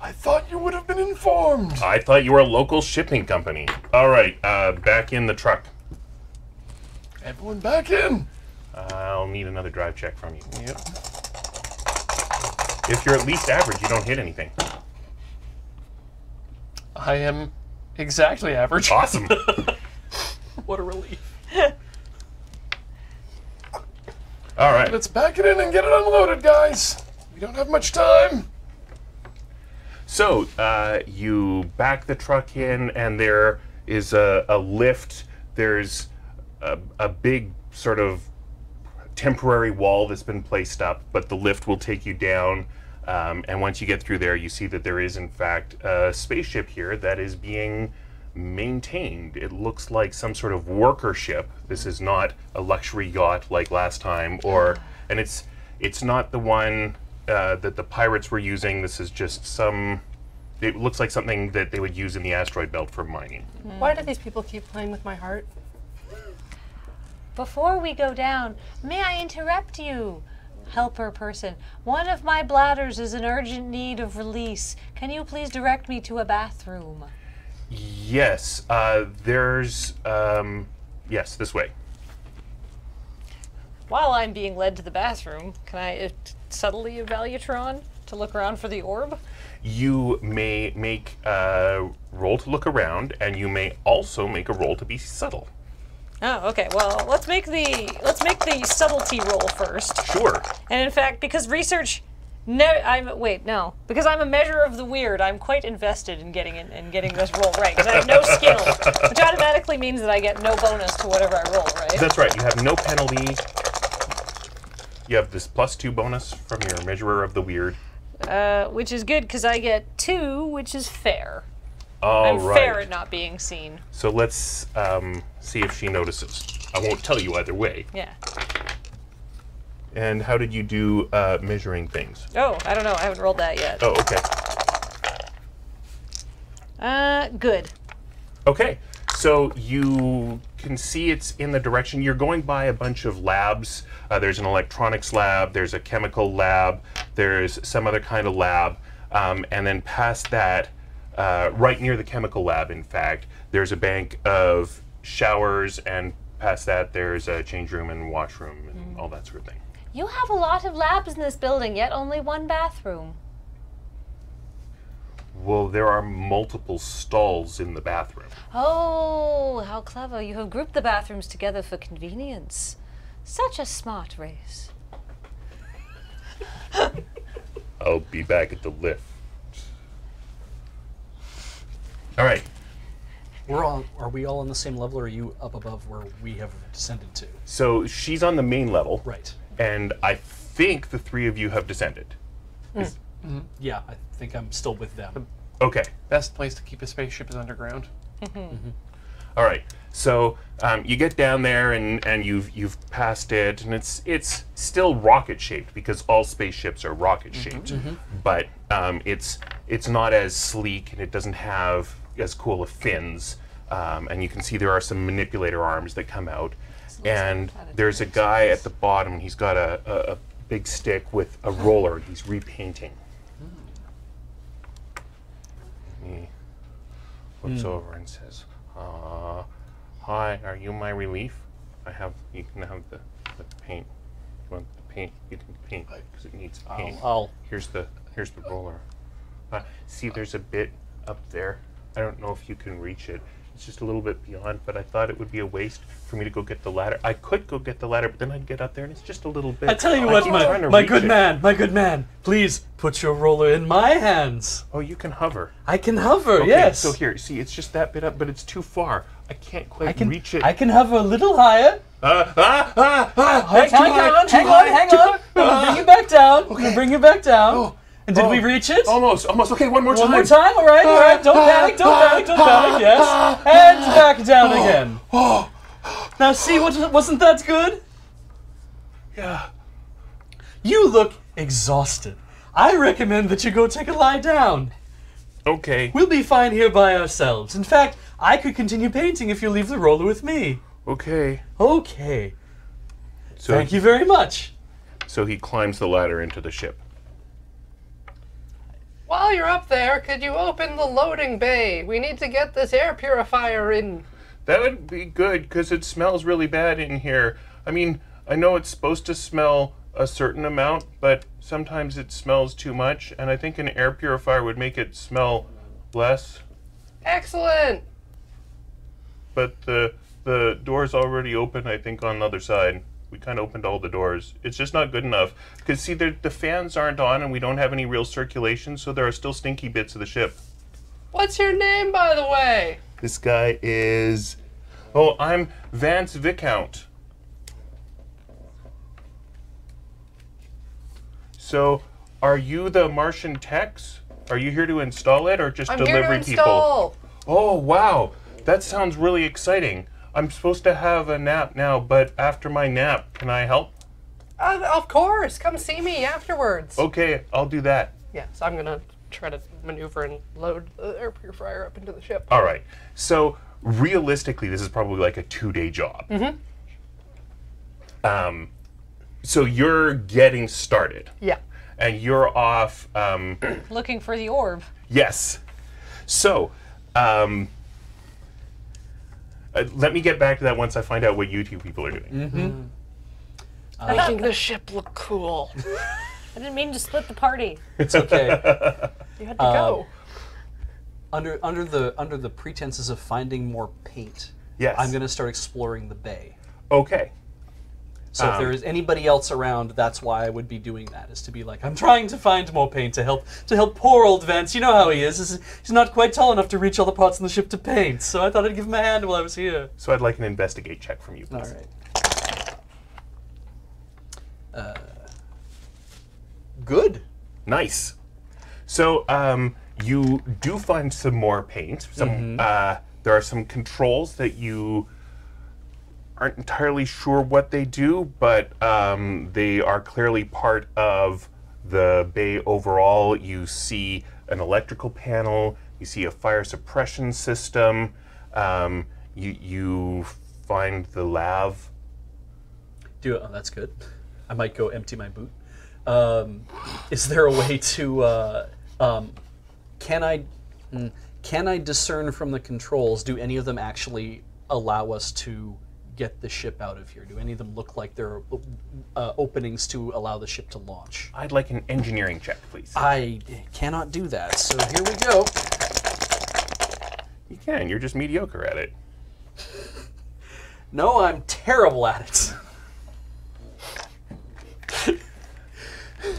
S4: I thought you would have been informed.
S1: I thought you were a local shipping company. All right, back in the truck.
S4: Everyone back in.
S1: I'll need another drive check from you.
S2: Yep.
S1: If you're at least average, you don't hit anything.
S2: I am exactly average.
S1: Awesome.
S2: What a relief.
S1: All right.
S4: Let's back it in and get it unloaded, guys. We don't have much time.
S1: So you back the truck in, and there is a lift. There's a big sort of temporary wall that's been placed up, but the lift will take you down. And once you get through there, you see that there is, in fact, a spaceship here that is being maintained. It looks like some sort of worker ship. This is not a luxury yacht like last time, and it's not the one that the pirates were using. This is just some. It looks like something that they would use in the asteroid belt for mining.
S3: Why do these people keep playing with my heart?
S5: Before we go down, may I interrupt you, helper person? One of my bladders is in urgent need of release. Can you please direct me to a bathroom?
S1: Yes, there's yes, this way.
S5: While I'm being led to the bathroom, can I subtly evaluatron to look around for the orb?
S1: You may make a roll to look around, and you may also make a roll to be subtle.
S5: Oh, okay. Well, let's make the subtlety roll first.
S1: Sure.
S5: And in fact, because research, because I'm a measure of the weird, I'm quite invested in getting this roll right. Because I have no skill, which automatically means that I get no bonus to whatever I roll, right?
S1: That's right. You have no penalty. You have this +2 bonus from your measurer of the weird.
S5: Which is good because I get 2, which is fair.
S1: All
S5: I'm
S1: right.
S5: fair at not being seen.
S1: So let's see if she notices. I won't tell you either way.
S5: Yeah.
S1: And how did you do measuring things?
S5: Oh, I don't know. I haven't rolled that yet.
S1: Oh, okay.
S5: Good.
S1: Okay. So you can see it's in the direction. You're going by a bunch of labs. There's an electronics lab. There's a chemical lab. There's some other kind of lab. And then past that, right near the chemical lab, in fact, there's a bank of showers, and past that there's a change room and washroom and all that sort of thing.
S5: You have a lot of labs in this building, yet only one bathroom.
S1: Well, there are multiple stalls in the bathroom.
S5: Oh, how clever. You have grouped the bathrooms together for convenience. Such a smart race.
S1: I'll be back at the lift. All right.
S2: Are we all on the same level, or are you up above where we have descended to?
S1: So she's on the main level.
S2: Right.
S1: And I think the three of you have descended.
S2: Yeah, I think I'm still with them.
S1: Okay.
S6: Best place to keep a spaceship is underground.
S1: All right. So you get down there, and you've passed it, and it's still rocket shaped because all spaceships are rocket shaped, but it's not as sleek, and it doesn't have as cool of fins. And you can see there are some manipulator arms that come out, and there's a guy at the bottom. He's got a big stick with a roller, and he's repainting. He looks over and says, "Hi, are you my relief? You can have the paint. You want the paint? You can paint because it needs paint. Here's the roller. See, there's a bit up there. I don't know if you can reach it. It's just a little bit beyond, but I thought it would be a waste for me to go get the ladder. I could go get the ladder, but then I'd get up there, and it's just a little bit.
S2: I tell you what, my good man, please put your roller in my hands.
S1: Oh, you can hover.
S2: I can hover,
S1: Okay,
S2: yes.
S1: so here, see, it's just that bit up, but it's too far. I can't quite reach it.
S2: I can hover a little higher.
S1: Hang
S2: on. I'll bring you back down. I'm gonna bring you back down. And did we reach it?
S1: Almost. Okay, one more time.
S2: One more time? All right. Don't panic, yes. And back down again. Now see, wasn't that good?
S1: Yeah.
S2: You look exhausted. I recommend that you go take a lie down.
S1: Okay.
S2: We'll be fine here by ourselves. In fact, I could continue painting if you leave the roller with me.
S1: Okay.
S2: Okay.
S1: So
S2: Thank you very much.
S1: So he climbs the ladder into the ship.
S3: While you're up there, could you open the loading bay? We need to get this air purifier in.
S1: That would be good, because it smells really bad in here. I mean, I know it's supposed to smell a certain amount, but sometimes it smells too much, and I think an air purifier would make it smell less.
S3: Excellent!
S1: But the door's already open, I think, on the other side. We kind of opened all the doors. It's just not good enough. Because, see, the fans aren't on and we don't have any real circulation, so there are still stinky bits of the ship.
S3: What's your name, by the way?
S1: This guy is... Oh, I'm Vance Viscount. So, are you the Martian techs? Are you here to install it or just
S3: I'm
S1: delivery
S3: here to
S1: people?
S3: install.
S1: Oh, wow. That sounds really exciting. I'm supposed to have a nap now, but after my nap, can I help?
S3: Of course. Come see me afterwards.
S1: Okay, I'll do that.
S3: Yeah, so I'm going to try to maneuver and load the air purifier up into the ship.
S1: All right. So, realistically, this is probably like a 2-day job. So you're getting started.
S3: Yeah.
S1: And you're off...
S5: Looking for the orb.
S1: Yes. So, let me get back to that once I find out what you two people are doing.
S3: Making the ship look cool.
S5: I didn't mean to split the party.
S2: It's okay.
S3: You had to go.
S2: under the pretenses of finding more paint,
S1: Yes.
S2: I'm going to start exploring the bay.
S1: Okay.
S2: So if there is anybody else around, that's why I would be doing that, is to be like, I'm trying to find more paint to help poor old Vance. You know how he is. He's not quite tall enough to reach all the parts in the ship to paint, so I thought I'd give him a hand while I was here.
S1: So I'd like an investigate check from you,
S2: All
S1: please.
S2: right. Good.
S1: Nice. So, you do find some more paint. Some, there are some controls that you aren't entirely sure what they do, but they are clearly part of the bay overall. You see an electrical panel, you see a fire suppression system, you find the lav.
S2: Oh, that's good. I might go empty my boot. Is there a way to, can I discern from the controls, do any of them actually allow us to get the ship out of here? Do any of them look like there are openings to allow the ship to launch?
S1: I'd like an engineering check, please.
S2: I cannot do that, so here we go.
S1: You can, you're just mediocre at it.
S2: No, I'm terrible at it.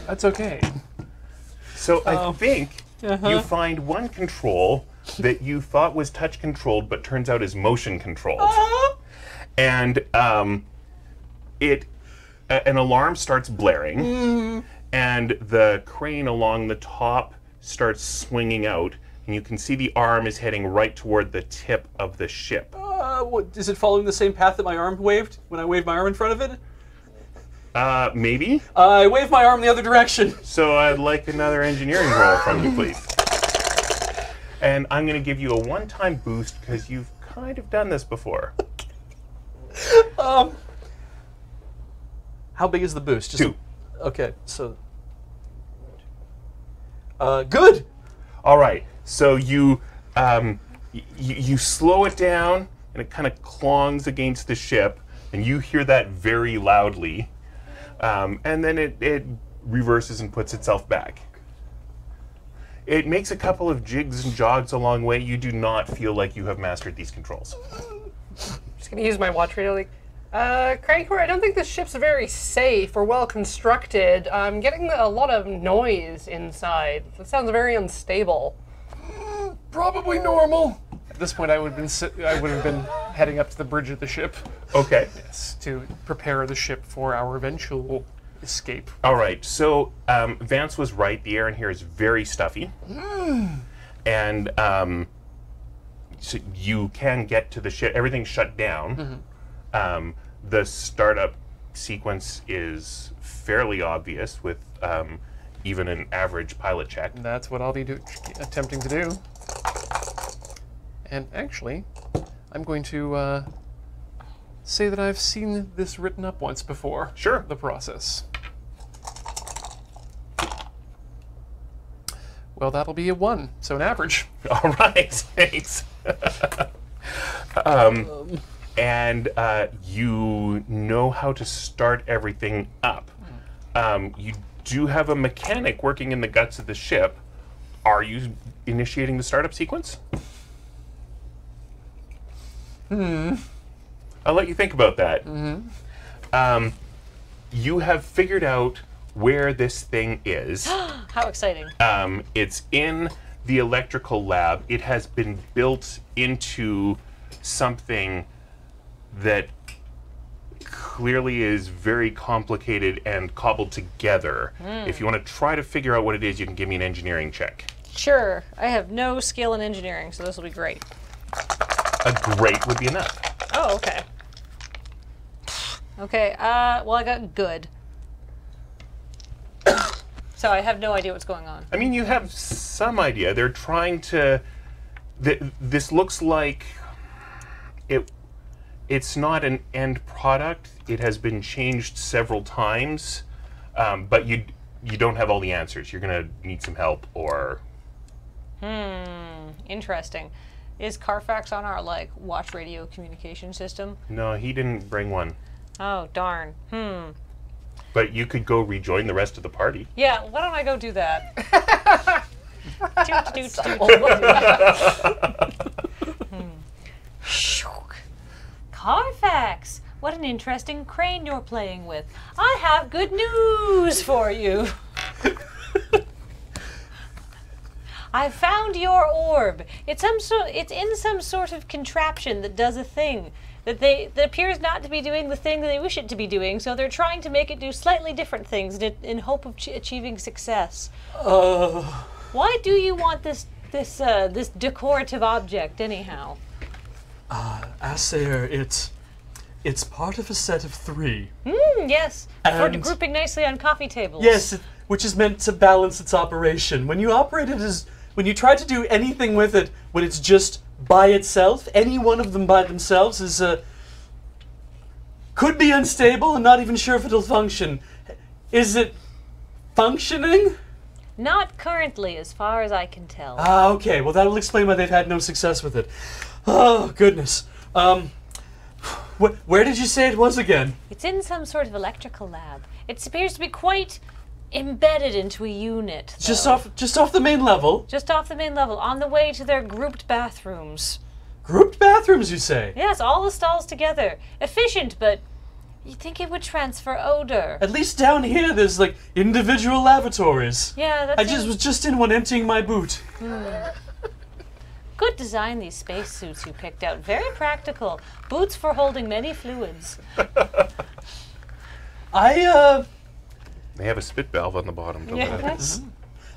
S6: That's okay.
S1: So I think you find one control that you thought was touch controlled, but turns out is motion controlled. And an alarm starts blaring, and the crane along the top starts swinging out, and you can see the arm is heading right toward the tip of the ship.
S2: Is it following the same path that my arm waved when I waved my arm in front of it?
S1: Maybe.
S2: I waved my arm the other direction.
S1: So I'd like another engineering roll from you, please. And I'm going to give you a one-time boost because you've kind of done this before.
S2: How big is the boost? Just
S1: 2.
S2: Okay, so good.
S1: All right. So you slow it down, and it kind of clongs against the ship, and you hear that very loudly, and then it reverses and puts itself back. It makes a couple of jigs and jogs along the way. You do not feel like you have mastered these controls.
S3: Just gonna use my watch radio. Crankcore, I don't think this ship's very safe or well constructed. I'm getting a lot of noise inside. It sounds very unstable.
S4: Probably normal.
S6: At this point, I would have been heading up to the bridge of the ship,
S1: Okay.
S6: yes, to prepare the ship for our eventual escape.
S1: All right. So Vance was right. The air in here is very stuffy, and so you can get to the ship. Everything's shut down. The startup sequence is fairly obvious with even an average pilot check.
S6: And that's what I'll be attempting to do. And actually, I'm going to say that I've seen this written up once before.
S1: Sure.
S6: The process. Well, that'll be a 1, so an average.
S1: All right. Thanks. And you know how to start everything up. You do have a mechanic working in the guts of the ship. Are you initiating the startup sequence? I'll let you think about that. You have figured out where this thing is.
S5: How exciting.
S1: It's in the electrical lab. It has been built into something that clearly is very complicated and cobbled together. If you want to try to figure out what it is, you can give me an engineering check.
S5: Sure. I have no skill in engineering, so this will be great.
S1: A great would be enough.
S5: Oh, okay. Okay, well, I got good. So I have no idea what's going on.
S1: I mean, you have some idea. They're trying to... This looks like... It's not an end product. It has been changed several times, but you don't have all the answers. You're going to need some help, or...
S5: Interesting. Is Carfax on our, like, watch radio communication system?
S1: No, he didn't bring one.
S5: Oh, darn.
S1: But you could go rejoin the rest of the party.
S5: Yeah, why don't I go do that? Carfax, what an interesting crane you're playing with. I have good news for you. I found your orb. It's in some sort of contraption that does a thing that appears not to be doing the thing that they wish it to be doing. So they're trying to make it do slightly different things in hope of achieving success. Why do you want this decorative object anyhow?
S2: Assayer, it's part of a set of 3.
S5: Yes, for
S2: And-
S5: grouping nicely on coffee tables.
S2: Yes, which is meant to balance its operation. When you operate it when you try to do anything with it, when it's just by itself, any one of them by themselves is could be unstable and not even sure if it'll function. Is it functioning?
S5: Not currently, as far as I can tell.
S2: Okay, well that'll explain why they've had no success with it. Oh, goodness. Where did you say it was again?
S5: It's in some sort of electrical lab. It appears to be quite embedded into a unit.
S2: Just
S5: though.
S2: off the main level.
S5: Just off the main level, on the way to their grouped bathrooms.
S2: Grouped bathrooms, you say?
S5: Yes, all the stalls together. Efficient, but you'd think it would transfer odor.
S2: At least down here, there's like individual lavatories.
S5: Yeah, that's
S2: I was just in one emptying my boot.
S5: Good design, these spacesuits you picked out. Very practical. Boots for holding many fluids.
S1: They have a spit valve on the bottom, don't they?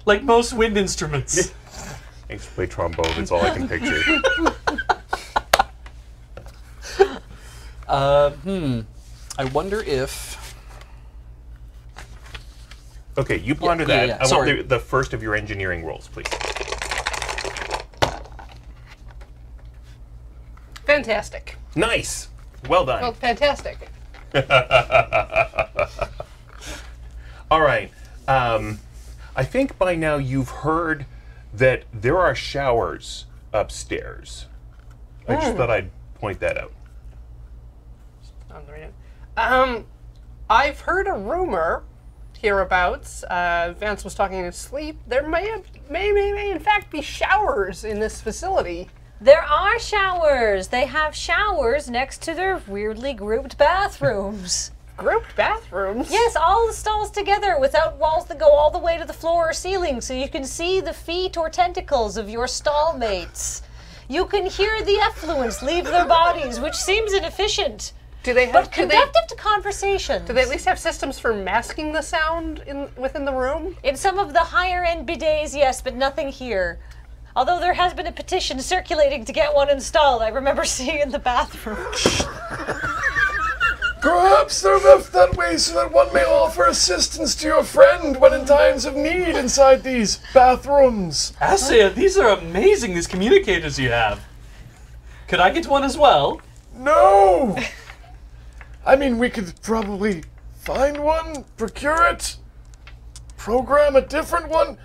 S2: Like most wind instruments.
S1: I used to play trombone. It's all I can picture.
S6: I wonder if...
S1: Okay, you ponder
S6: yeah,
S1: that.
S6: yeah.
S1: I
S6: Sorry.
S1: want the first of your engineering rolls, please.
S3: Fantastic.
S1: Nice. Well done.
S3: Well, fantastic.
S1: All right. I think by now you've heard that there are showers upstairs. I just thought I'd point that out.
S3: I've heard a rumor hereabouts. Vance was talking in his sleep. There may in fact be showers in this facility.
S5: There are showers. They have showers next to their weirdly grouped bathrooms.
S3: Grouped bathrooms?
S5: Yes, all the stalls together without walls that go all the way to the floor or ceiling so you can see the feet or tentacles of your stall mates. You can hear the effluents leave their bodies, which seems inefficient,
S3: Do they
S5: but
S3: have
S5: conductive to conversations.
S3: do they at least have systems for masking the sound within the room?
S5: In some of the higher end bidets, yes, but nothing here. Although there has been a petition circulating to get one installed, I remember seeing in the bathroom.
S4: Perhaps they're left that way so that one may offer assistance to your friend when in times of need inside these bathrooms.
S2: Assayer, these are amazing, these communicators you have. Could I get one as well?
S4: No! I mean, we could probably find one, procure it, program a different one.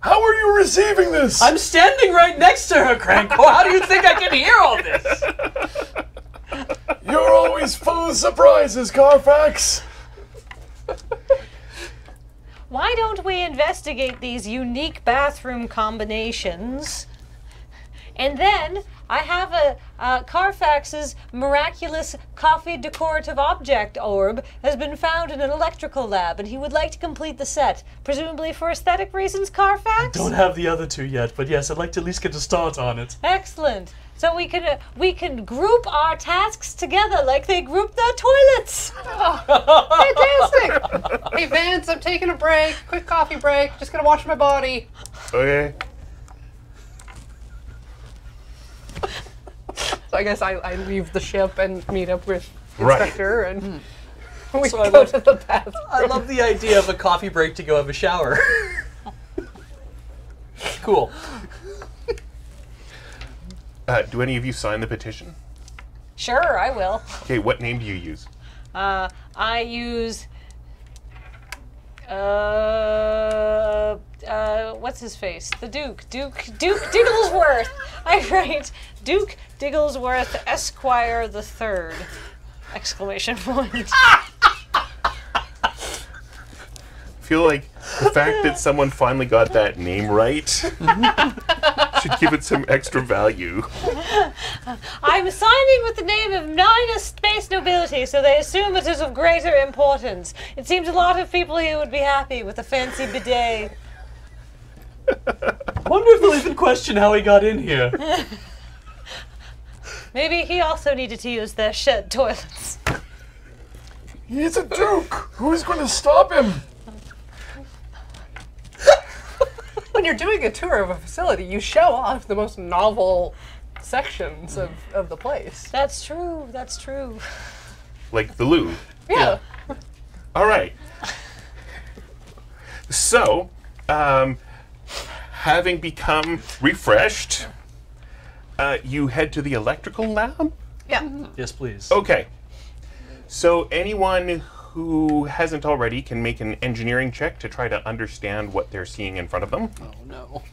S4: How are you receiving this?
S2: I'm standing right next to her, Cranko. How do you think I can hear all this?
S4: You're always full of surprises, Carfax.
S5: Why don't we investigate these unique bathroom combinations? And then I have a Carfax's miraculous coffee decorative object orb has been found in an electrical lab, and he would like to complete the set, presumably for aesthetic reasons. Carfax.
S2: Don't have the other two yet, but yes, I'd like to at least get a start on it.
S5: Excellent. So we can group our tasks together like they group their toilets.
S3: Fantastic! Hey Vance, I'm taking a break. Quick coffee break. Just gonna wash my body.
S1: Okay.
S3: So I guess I leave the ship and meet up with
S1: Right.
S3: Inspector and we
S2: So I
S3: go
S2: love-
S3: to the bathroom.
S2: I love the idea of a coffee break to go have a shower. Cool.
S1: Do any of you sign the petition?
S5: Sure, I will.
S1: Okay, what name do you use?
S5: I use what's his face? The Duke Digglesworth. I write Duke Digglesworth Esquire the Third! Exclamation point.
S1: I feel like the fact that someone finally got that name right should give it some extra value.
S5: I'm signing with the name of Nina Space Nobility, so they assume it is of greater importance. It seems a lot of people here would be happy with a fancy bidet.
S2: I wonder if they'll even question how he got in here.
S5: Maybe he also needed to use their shed toilets.
S4: He's a duke. Who's going to stop him?
S3: When you're doing a tour of a facility, you show off the most novel sections of the place.
S5: That's true, that's true.
S1: Like the Louvre.
S3: Yeah.
S1: All right. So, having become refreshed, you head to the electrical lab?
S3: Yeah.
S2: Yes, please.
S1: Okay. So anyone who hasn't already can make an engineering check to try to understand what they're seeing in front of them.
S2: Oh no.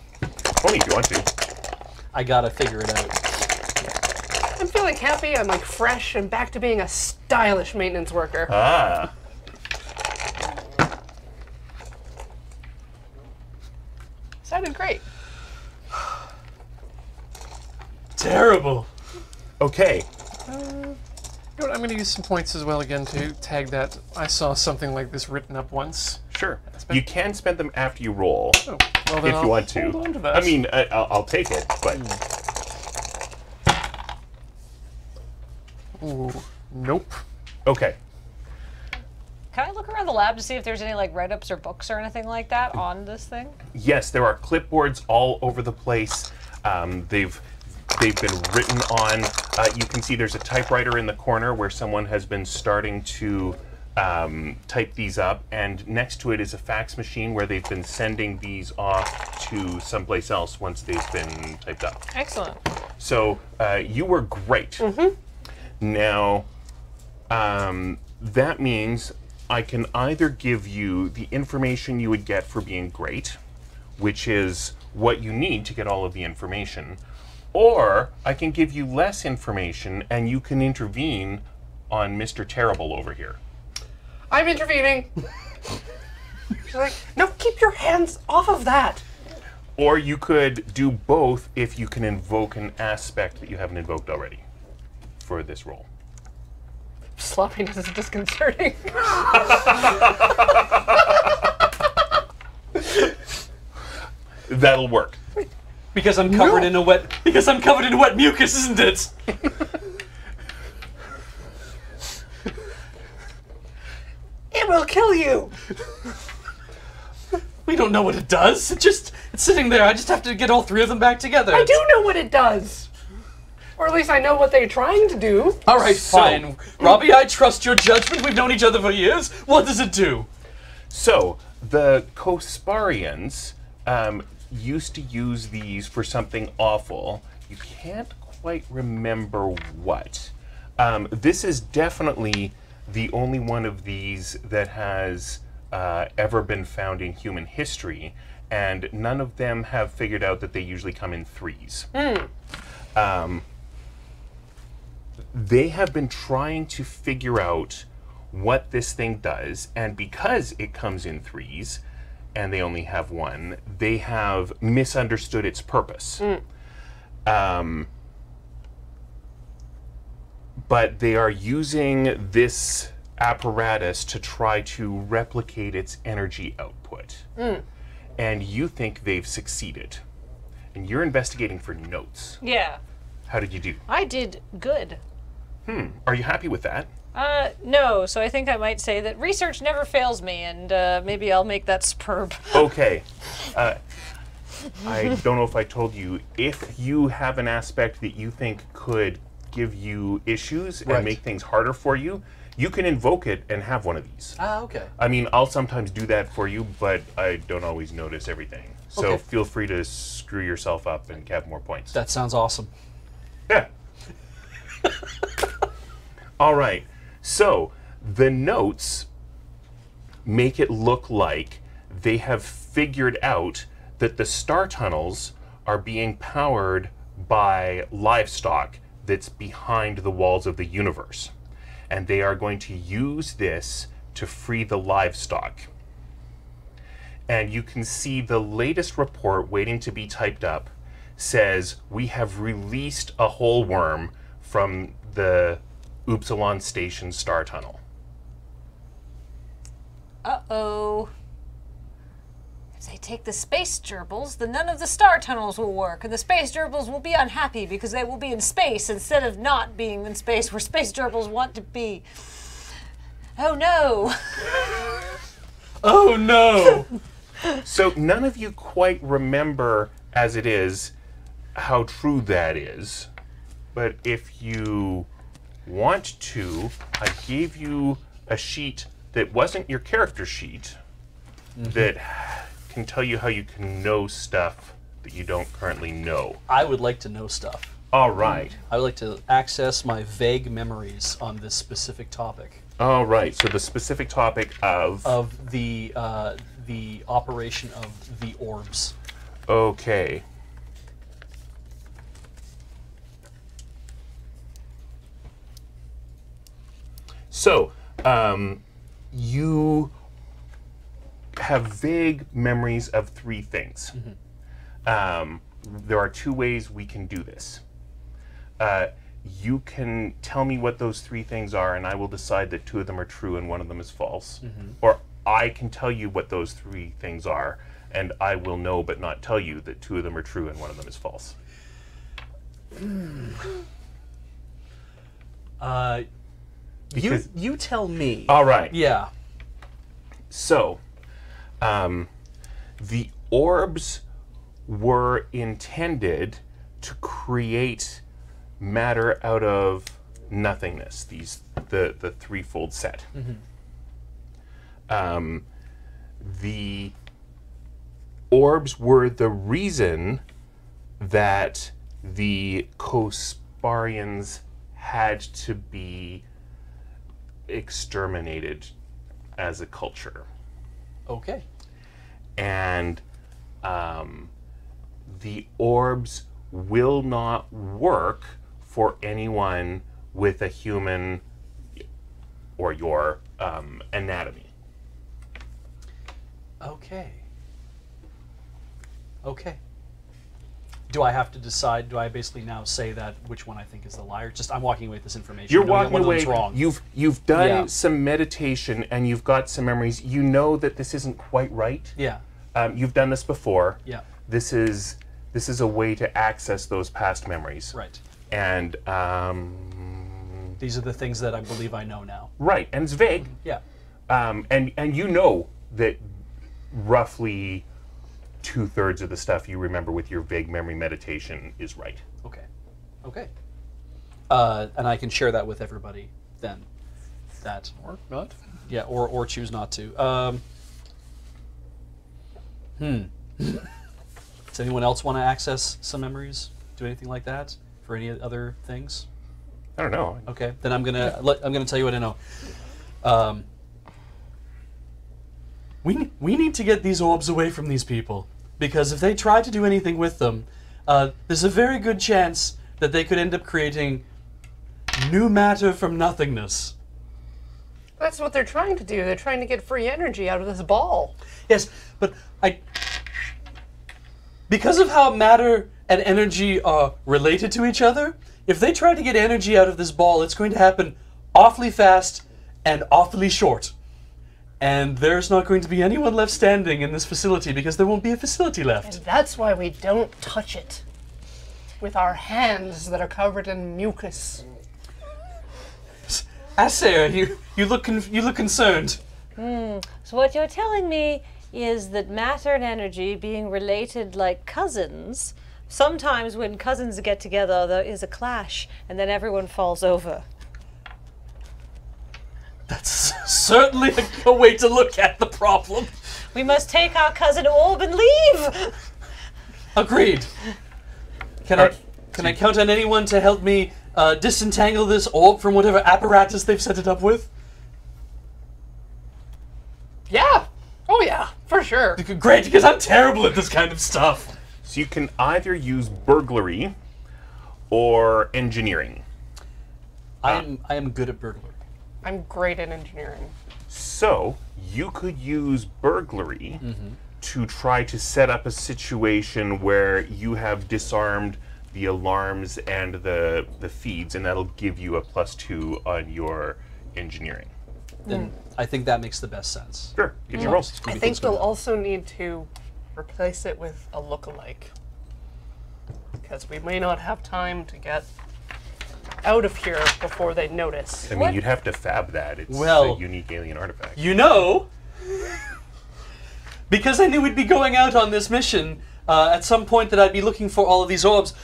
S1: Only if you want to.
S2: I gotta figure it out.
S3: I'm feeling happy. I'm like fresh and back to being a stylish maintenance worker.
S1: Ah.
S3: Sounded great.
S2: Terrible.
S1: Okay.
S6: You know what, I'm going to use some points as well again to tag that I saw something like this written up once.
S1: Sure. You can spend them after you roll,
S6: Oh, well then
S1: if
S6: I'll
S1: you want to.
S6: hold on to that.
S1: I mean, I'll take it, but
S6: Ooh, nope.
S1: okay.
S5: Can I look around the lab to see if there's any like write-ups or books or anything like that on this thing?
S1: Yes, there are clipboards all over the place. They've been written on. You can see there's a typewriter in the corner where someone has been starting to type these up, and next to it is a fax machine where they've been sending these off to someplace else once they've been typed up.
S5: Excellent.
S1: So you were great. Now, that means I can either give you the information you would get for being great, which is what you need to get all of the information, or I can give you less information and you can intervene on Mr. Terrible over here.
S3: I'm intervening. She's like, no, keep your hands off of that.
S1: Or you could do both if you can invoke an aspect that you haven't invoked already for this role.
S3: Sloppiness is disconcerting.
S1: That'll work.
S2: Because I'm covered in a wet. Because I'm covered in wet mucus, isn't it?
S3: It will kill you.
S2: We don't know what it does. It's sitting there. I just have to get all three of them back together.
S3: I do know what it does. Or at least I know what they're trying to do.
S2: All right, fine. Robbie, I trust your judgment. We've known each other for years. What does it do?
S1: So, the Kosparians used to use these for something awful. You can't quite remember what. This is definitely the only one of these that has ever been found in human history, and none of them have figured out that they usually come in threes. They have been trying to figure out what this thing does, and because it comes in threes, and they only have one, they have misunderstood its purpose. but they are using this apparatus to try to replicate its energy output. And you think they've succeeded. And you're investigating for notes.
S5: Yeah.
S1: How did you do?
S5: I did good.
S1: Are you happy with that?
S5: No, so I think I might say that research never fails me, and maybe I'll make that superb.
S1: Okay. I don't know if I told you, if you have an aspect that you think could give you issues and make things harder for you, you can invoke it and have one of these.
S2: Okay.
S1: I mean, I'll sometimes do that for you, but I don't always notice everything. So
S2: Okay.
S1: feel free to screw yourself up and have more points.
S2: That sounds awesome.
S1: Yeah. All right. So the notes make it look like they have figured out that the star tunnels are being powered by livestock that's behind the walls of the universe. And they are going to use this to free the livestock. And you can see the latest report waiting to be typed up says we have released a whole worm from the Upsilon Station star tunnel.
S5: Uh-oh. If they take the space gerbils, then none of the star tunnels will work, and the space gerbils will be unhappy because they will be in space instead of not being in space where space gerbils want to be. Oh no.
S2: Oh no!
S1: So none of you quite remember, as it is, how true that is. But if you want to, I gave you a sheet that wasn't your character sheet that can tell you how you can know stuff that you don't currently know.
S2: I would like to know stuff.
S1: All right.
S2: I would like to access my vague memories on this specific topic
S1: All right. So the specific topic of
S2: the operation of the orbs.
S1: okay. So, you have vague memories of three things. There are two ways we can do this. You can tell me what those three things are, and I will decide that two of them are true and one of them is false. Or I can tell you what those three things are, and I will know but not tell you that two of them are true and one of them is false. Because-
S2: You tell me.
S1: All right.
S2: Yeah.
S1: So, the orbs were intended to create matter out of nothingness. The threefold set. The orbs were the reason that the Kosparians had to be exterminated as a culture.
S2: Okay.
S1: And the orbs will not work for anyone with a human or your anatomy.
S2: Okay. Okay. Do I have to decide? Do I basically now say that which one I think is the liar? Just I'm walking away with this information.
S1: You're
S2: knowing that
S1: walking
S2: one of
S1: away.
S2: them's wrong.
S1: You've done
S2: Yeah.
S1: some meditation and you've got some memories. You know that this isn't quite right.
S2: Yeah.
S1: You've done this before.
S2: Yeah.
S1: This is a way to access those past memories.
S2: Right.
S1: And
S2: These are the things that I believe I know now.
S1: right, and it's vague.
S2: Yeah.
S1: And you know that roughly 2/3 of the stuff you remember with your vague memory meditation is right.
S2: Okay. Okay. And I can share that with everybody then. That.
S6: Or not.
S2: Yeah. Or choose not to. Does anyone else want to access some memories? Do anything like that for any other things?
S1: I don't know.
S2: Okay, then I'm gonna tell you what I know. We need to get these orbs away from these people, because if they try to do anything with them, there's a very good chance that they could end up creating new matter from nothingness.
S3: That's what they're trying to do. They're trying to get free energy out of this ball.
S2: Yes, but because of how matter and energy are related to each other, if they try to get energy out of this ball, it's going to happen awfully fast and awfully short. And there's not going to be anyone left standing in this facility because there won't be a facility left.
S3: And that's why we don't touch it with our hands that are covered in mucus.
S2: Assayer, you look concerned.
S5: So what you're telling me is that matter and energy being related like cousins, sometimes when cousins get together there is a clash and then everyone falls over.
S2: That's certainly a way to look at the problem.
S5: We must take our cousin orb and leave!
S2: Agreed. Can I count on anyone to help me disentangle this orb from whatever apparatus they've set it up with?
S3: Yeah. Oh yeah, for sure.
S2: Great, because I'm terrible at this kind of stuff.
S1: So you can either use burglary or engineering.
S2: I am good at burglary.
S3: I'm great at engineering.
S1: So you could use burglary to try to set up a situation where you have disarmed the alarms and the feeds, and that'll give you a +2 on your engineering.
S2: Then I think that makes the best sense.
S1: Sure, get your rolls.
S3: I think we'll also need to replace it with a look-alike. Because we may not have time to get out of here before they notice.
S1: I mean, you'd have to fab that. It's
S2: Well,
S1: a unique alien artifact.
S2: You know, because I knew we'd be going out on this mission at some point that I'd be looking for all of these orbs,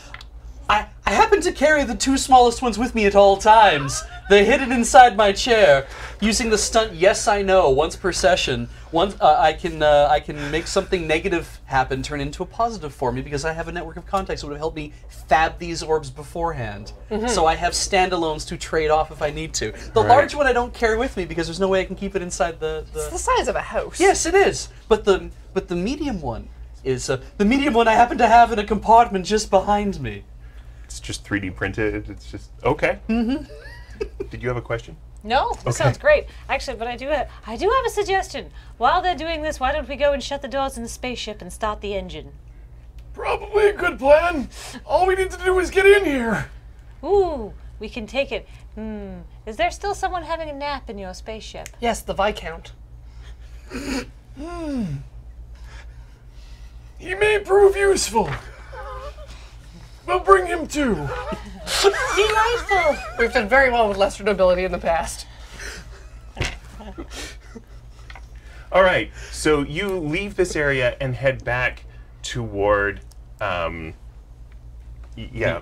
S2: I happen to carry the 2 smallest ones with me at all times. They're hidden inside my chair. Using the stunt, yes I know, once per session, I can make something negative happen turn into a positive for me because I have a network of contacts that would help me fab these orbs beforehand. So I have standalones to trade off if I need to. The large one I don't carry with me because there's no way I can keep it inside the...
S3: It's the size of a house.
S2: Yes, it is. But the medium one is the medium one I happen to have in a compartment just behind me.
S1: It's just 3D printed. It's just okay. Did you have a question?
S5: No, that sounds great. Actually, but I do have a suggestion. While they're doing this, why don't we go and shut the doors in the spaceship and start the engine?
S4: Probably a good plan. All we need to do is get in here.
S5: Ooh, we can take it. Is there still someone having a nap in your spaceship?
S3: Yes, the Viscount.
S4: He may prove useful. We'll bring him too.
S5: Delightful!
S3: We've done very well with lesser nobility in the past.
S1: All right. So you leave this area and head back toward.
S2: The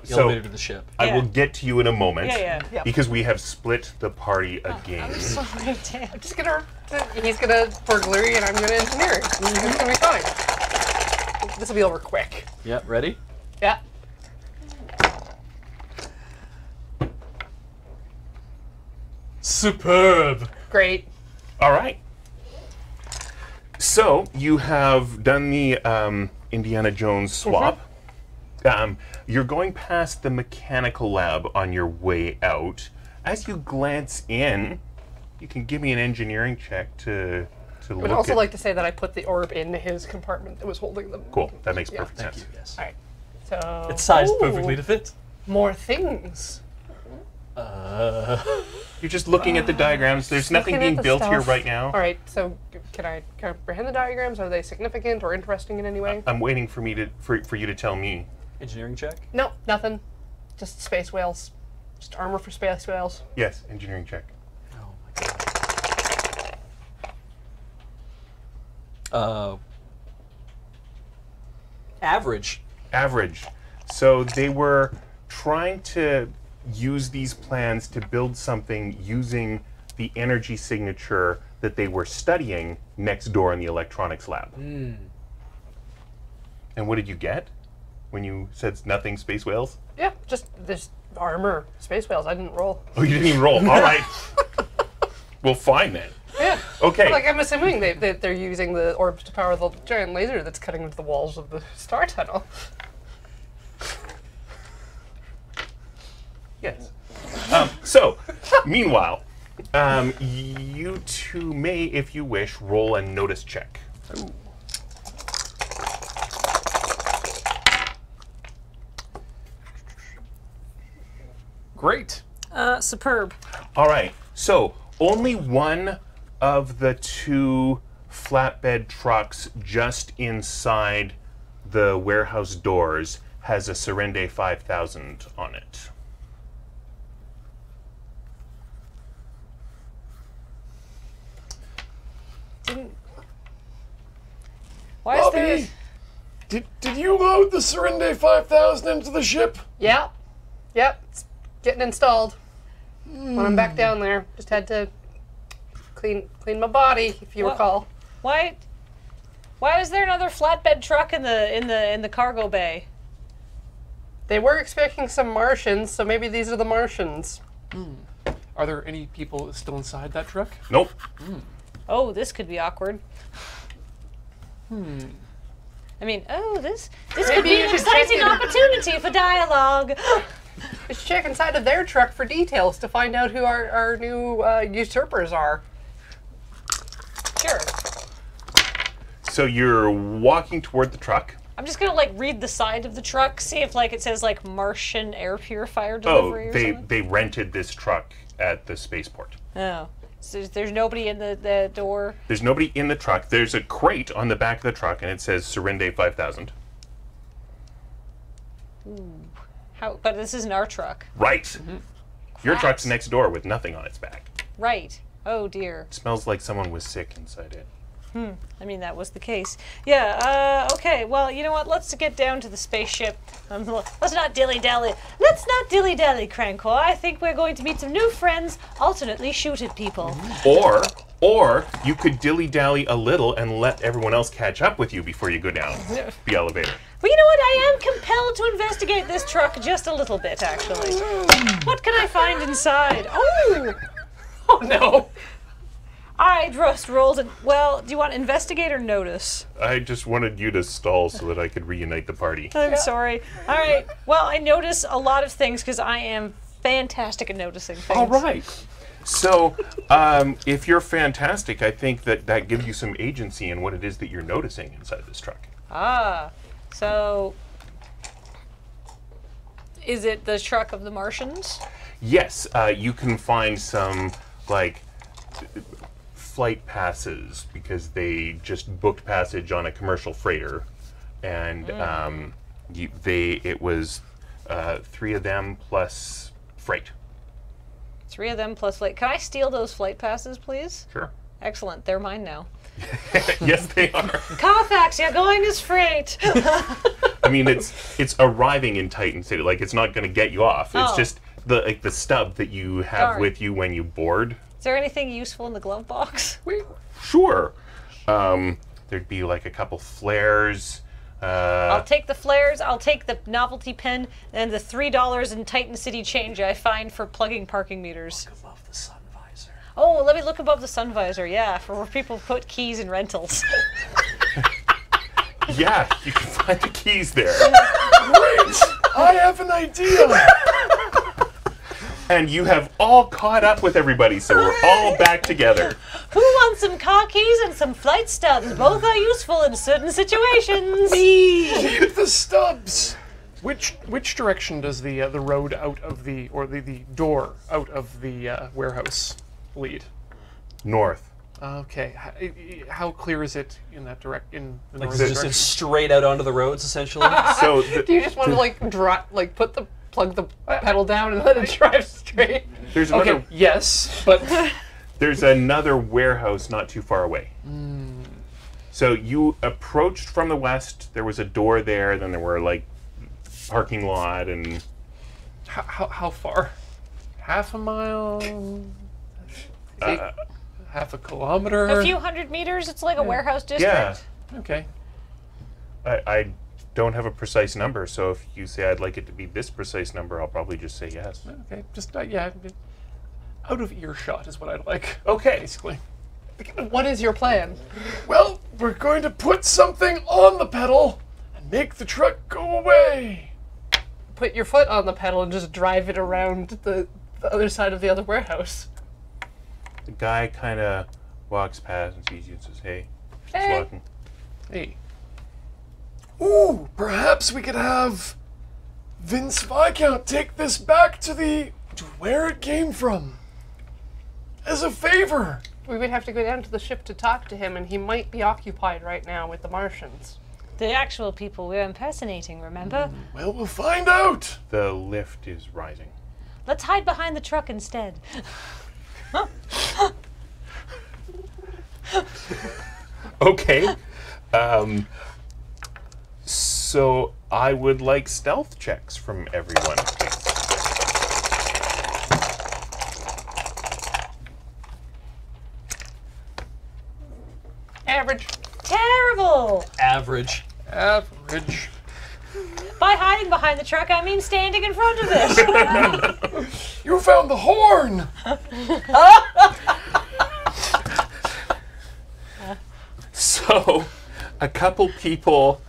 S1: So
S2: elevator to the ship.
S1: I will get to you in a moment.
S5: Yeah.
S1: Because we have split the party again.
S5: I'm sorry, Dan.
S3: He's gonna burglary and I'm gonna engineering. It's gonna be fine. This will be over quick.
S2: Yeah, ready?
S3: Yeah.
S2: Superb.
S3: Great.
S1: All right. So you have done the Indiana Jones swap. You're going past the mechanical lab on your way out. As you glance in, you can give me an engineering check to
S3: I
S1: look
S3: would also
S1: at.
S3: like to say that I put the orb in his compartment that was holding them.
S1: Cool. That makes
S3: Yeah.
S1: perfect
S2: Thank
S1: sense.
S2: you, yes.
S3: All right. So
S2: It's sized
S3: Ooh,
S2: perfectly to fit.
S3: More things.
S1: You're just looking at the diagrams. There's nothing
S3: looking at
S1: being
S3: the
S1: built here
S3: stuff.
S1: right now.
S3: All right. So can I comprehend the diagrams? Are they significant or interesting in any way?
S1: I'm waiting for you to tell me.
S2: Engineering check.
S3: No, nothing. Just space whales. Just armor for space whales.
S1: Yes, engineering check.
S2: Oh my god. Average.
S1: Average. So they were trying to use these plans to build something using the energy signature that they were studying next door in the electronics lab. And what did you get when you said nothing space whales?
S3: Yeah, just this armor space whales. I didn't roll.
S1: Oh, you didn't even roll. All right. Well, fine then.
S3: Yeah.
S1: Okay.
S3: Like I'm assuming they're using the orbs to power the giant laser that's cutting into the walls of the star tunnel.
S1: Yes. So, meanwhile, you two may, if you wish, roll a notice check.
S6: Great.
S5: Superb.
S1: All right. So only one of the two flatbed trucks just inside the warehouse doors has a Serende 5000 on it.
S5: Why is there?
S4: Bobby, did you load the Serende 5000 into the ship?
S3: Yeah. Yep. It's getting installed. When I'm back down there, just had to clean my body, if you recall.
S5: Why is there another flatbed truck in the cargo bay?
S3: They were expecting some Martians, so maybe these are the Martians.
S6: Are there any people still inside that truck?
S1: Nope.
S5: Oh, this could be awkward. I mean, this could
S3: Maybe
S5: be
S3: you
S5: an
S3: should
S5: exciting
S3: check it.
S5: opportunity for dialogue.
S3: Let's check inside of their truck for details to find out who our new usurpers are.
S5: Sure.
S1: So you're walking toward the truck.
S5: I'm just gonna read the side of the truck, see if it says Martian air purifier
S1: Oh,
S5: delivery or something.
S1: they rented this truck at the spaceport.
S5: Oh. So there's nobody in the door.
S1: There's nobody in the truck. There's a crate on the back of the truck, and it says Serende 5000.
S5: How? But this isn't our truck.
S1: Right. Your truck's next door with nothing on its back.
S5: Right. Oh dear.
S1: Smells like someone was sick inside it.
S5: I mean, that was the case. Yeah, okay, well, you know what? Let's get down to the spaceship. Let's not dilly-dally. Let's not dilly-dally, Crankor. I think we're going to meet some new friends, alternately shoot at people.
S1: Or you could dilly-dally a little and let everyone else catch up with you before you go down the elevator.
S5: Well, you know what? I am compelled to investigate this truck just a little bit, actually. What can I find inside? Oh!
S3: Oh no!
S5: I just rolled it. Well, do you want investigate or notice?
S1: I just wanted you to stall so that I could reunite the party.
S5: I'm sorry. All right. Well, I notice a lot of things because I am fantastic at noticing things.
S1: All right. So, if you're fantastic, I think that gives you some agency in what it is that you're noticing inside this truck.
S5: Ah, so is it the truck of the Martians?
S1: Yes, you can find some, flight passes because they just booked passage on a commercial freighter, and it was 3 of them plus freight.
S5: 3 of them plus flight. Can I steal those flight passes, please?
S1: Sure.
S5: Excellent. They're mine now.
S1: Yes, they are.
S5: Carfax, you're going as freight.
S1: I mean, it's arriving in Titan City. It's not going to get you off. It's
S5: Oh.
S1: just the stub that you have
S5: Darn.
S1: with you when you board.
S5: Is there anything useful in the glove box?
S1: Sure. There'd be a couple flares.
S5: I'll take the flares, I'll take the novelty pen, and the $3 in Titan City change I find for plugging parking meters.
S2: Above the sun visor.
S5: Oh, let me look above the sun visor, yeah, for where people put keys in rentals.
S1: Yeah, you can find the keys there.
S4: Great! I have an idea!
S1: And you have all caught up with everybody, so we're all back together.
S5: Who wants some car keys and some flight stubs? Both are useful in certain situations.
S4: Keep the stubs!
S6: Which direction does the road out of the door out of the warehouse lead?
S1: North.
S6: Okay. How clear is it in that in the north
S2: Just
S6: direction?
S2: straight out onto the road, essentially.
S1: So
S3: Do you just want to plug the pedal down and let it drive straight?
S1: there's another
S6: Okay. Yes, but
S1: there's another warehouse not too far away. So you approached from the west. There was a door there. Then there were parking lot and
S6: how far? Half a mile? Half a kilometer?
S5: A few hundred meters, it's like a warehouse district.
S1: yeah.
S6: Okay.
S1: I don't have a precise number, so if you say I'd like it to be this precise number, I'll probably just say yes.
S6: Okay. Just out of earshot is what I'd like.
S1: Okay.
S6: Basically.
S3: What is your plan?
S4: Well, we're going to put something on the pedal and make the truck go away.
S3: Put your foot on the pedal and just drive it around the other side of the other warehouse.
S1: The guy kind of walks past and sees you and says, "Hey, just
S3: Hey.
S1: walking."
S6: Hey.
S4: Ooh, perhaps we could have Vince Viscount take this back to the where it came from. As a favor.
S3: We would have to go down to the ship to talk to him, and he might be occupied right now with the Martians.
S5: The actual people we're impersonating, remember?
S4: Well, we'll find out.
S1: The lift is rising.
S5: Let's hide behind the truck instead.
S1: Okay. So I would like stealth checks from everyone, please.
S3: Average.
S5: Terrible!
S2: Average.
S6: Average.
S5: By hiding behind the truck, I mean standing in front of it.
S4: You found the horn.
S1: So, a couple people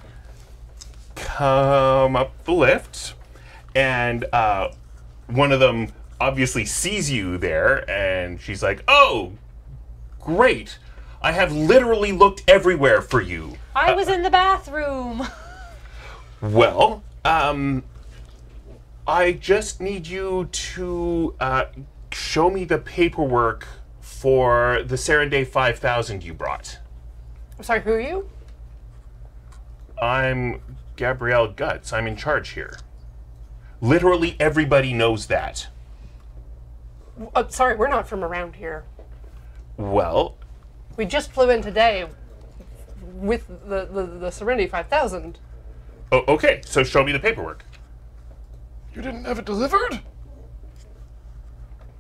S1: come up the lift, and one of them obviously sees you there, and she's like, "Oh, great! I have literally looked everywhere for you."
S5: I was in the bathroom.
S1: Well, I just need you to show me the paperwork for the Serenday 5000 you brought.
S3: I'm sorry, who are you?
S1: I'm Gabrielle Guts. I'm in charge here. Literally everybody knows that.
S3: Sorry, we're not from around here.
S1: Well,
S3: We just flew in today with the Serenity 5000.
S1: okay, so show me the paperwork.
S4: You didn't have it delivered?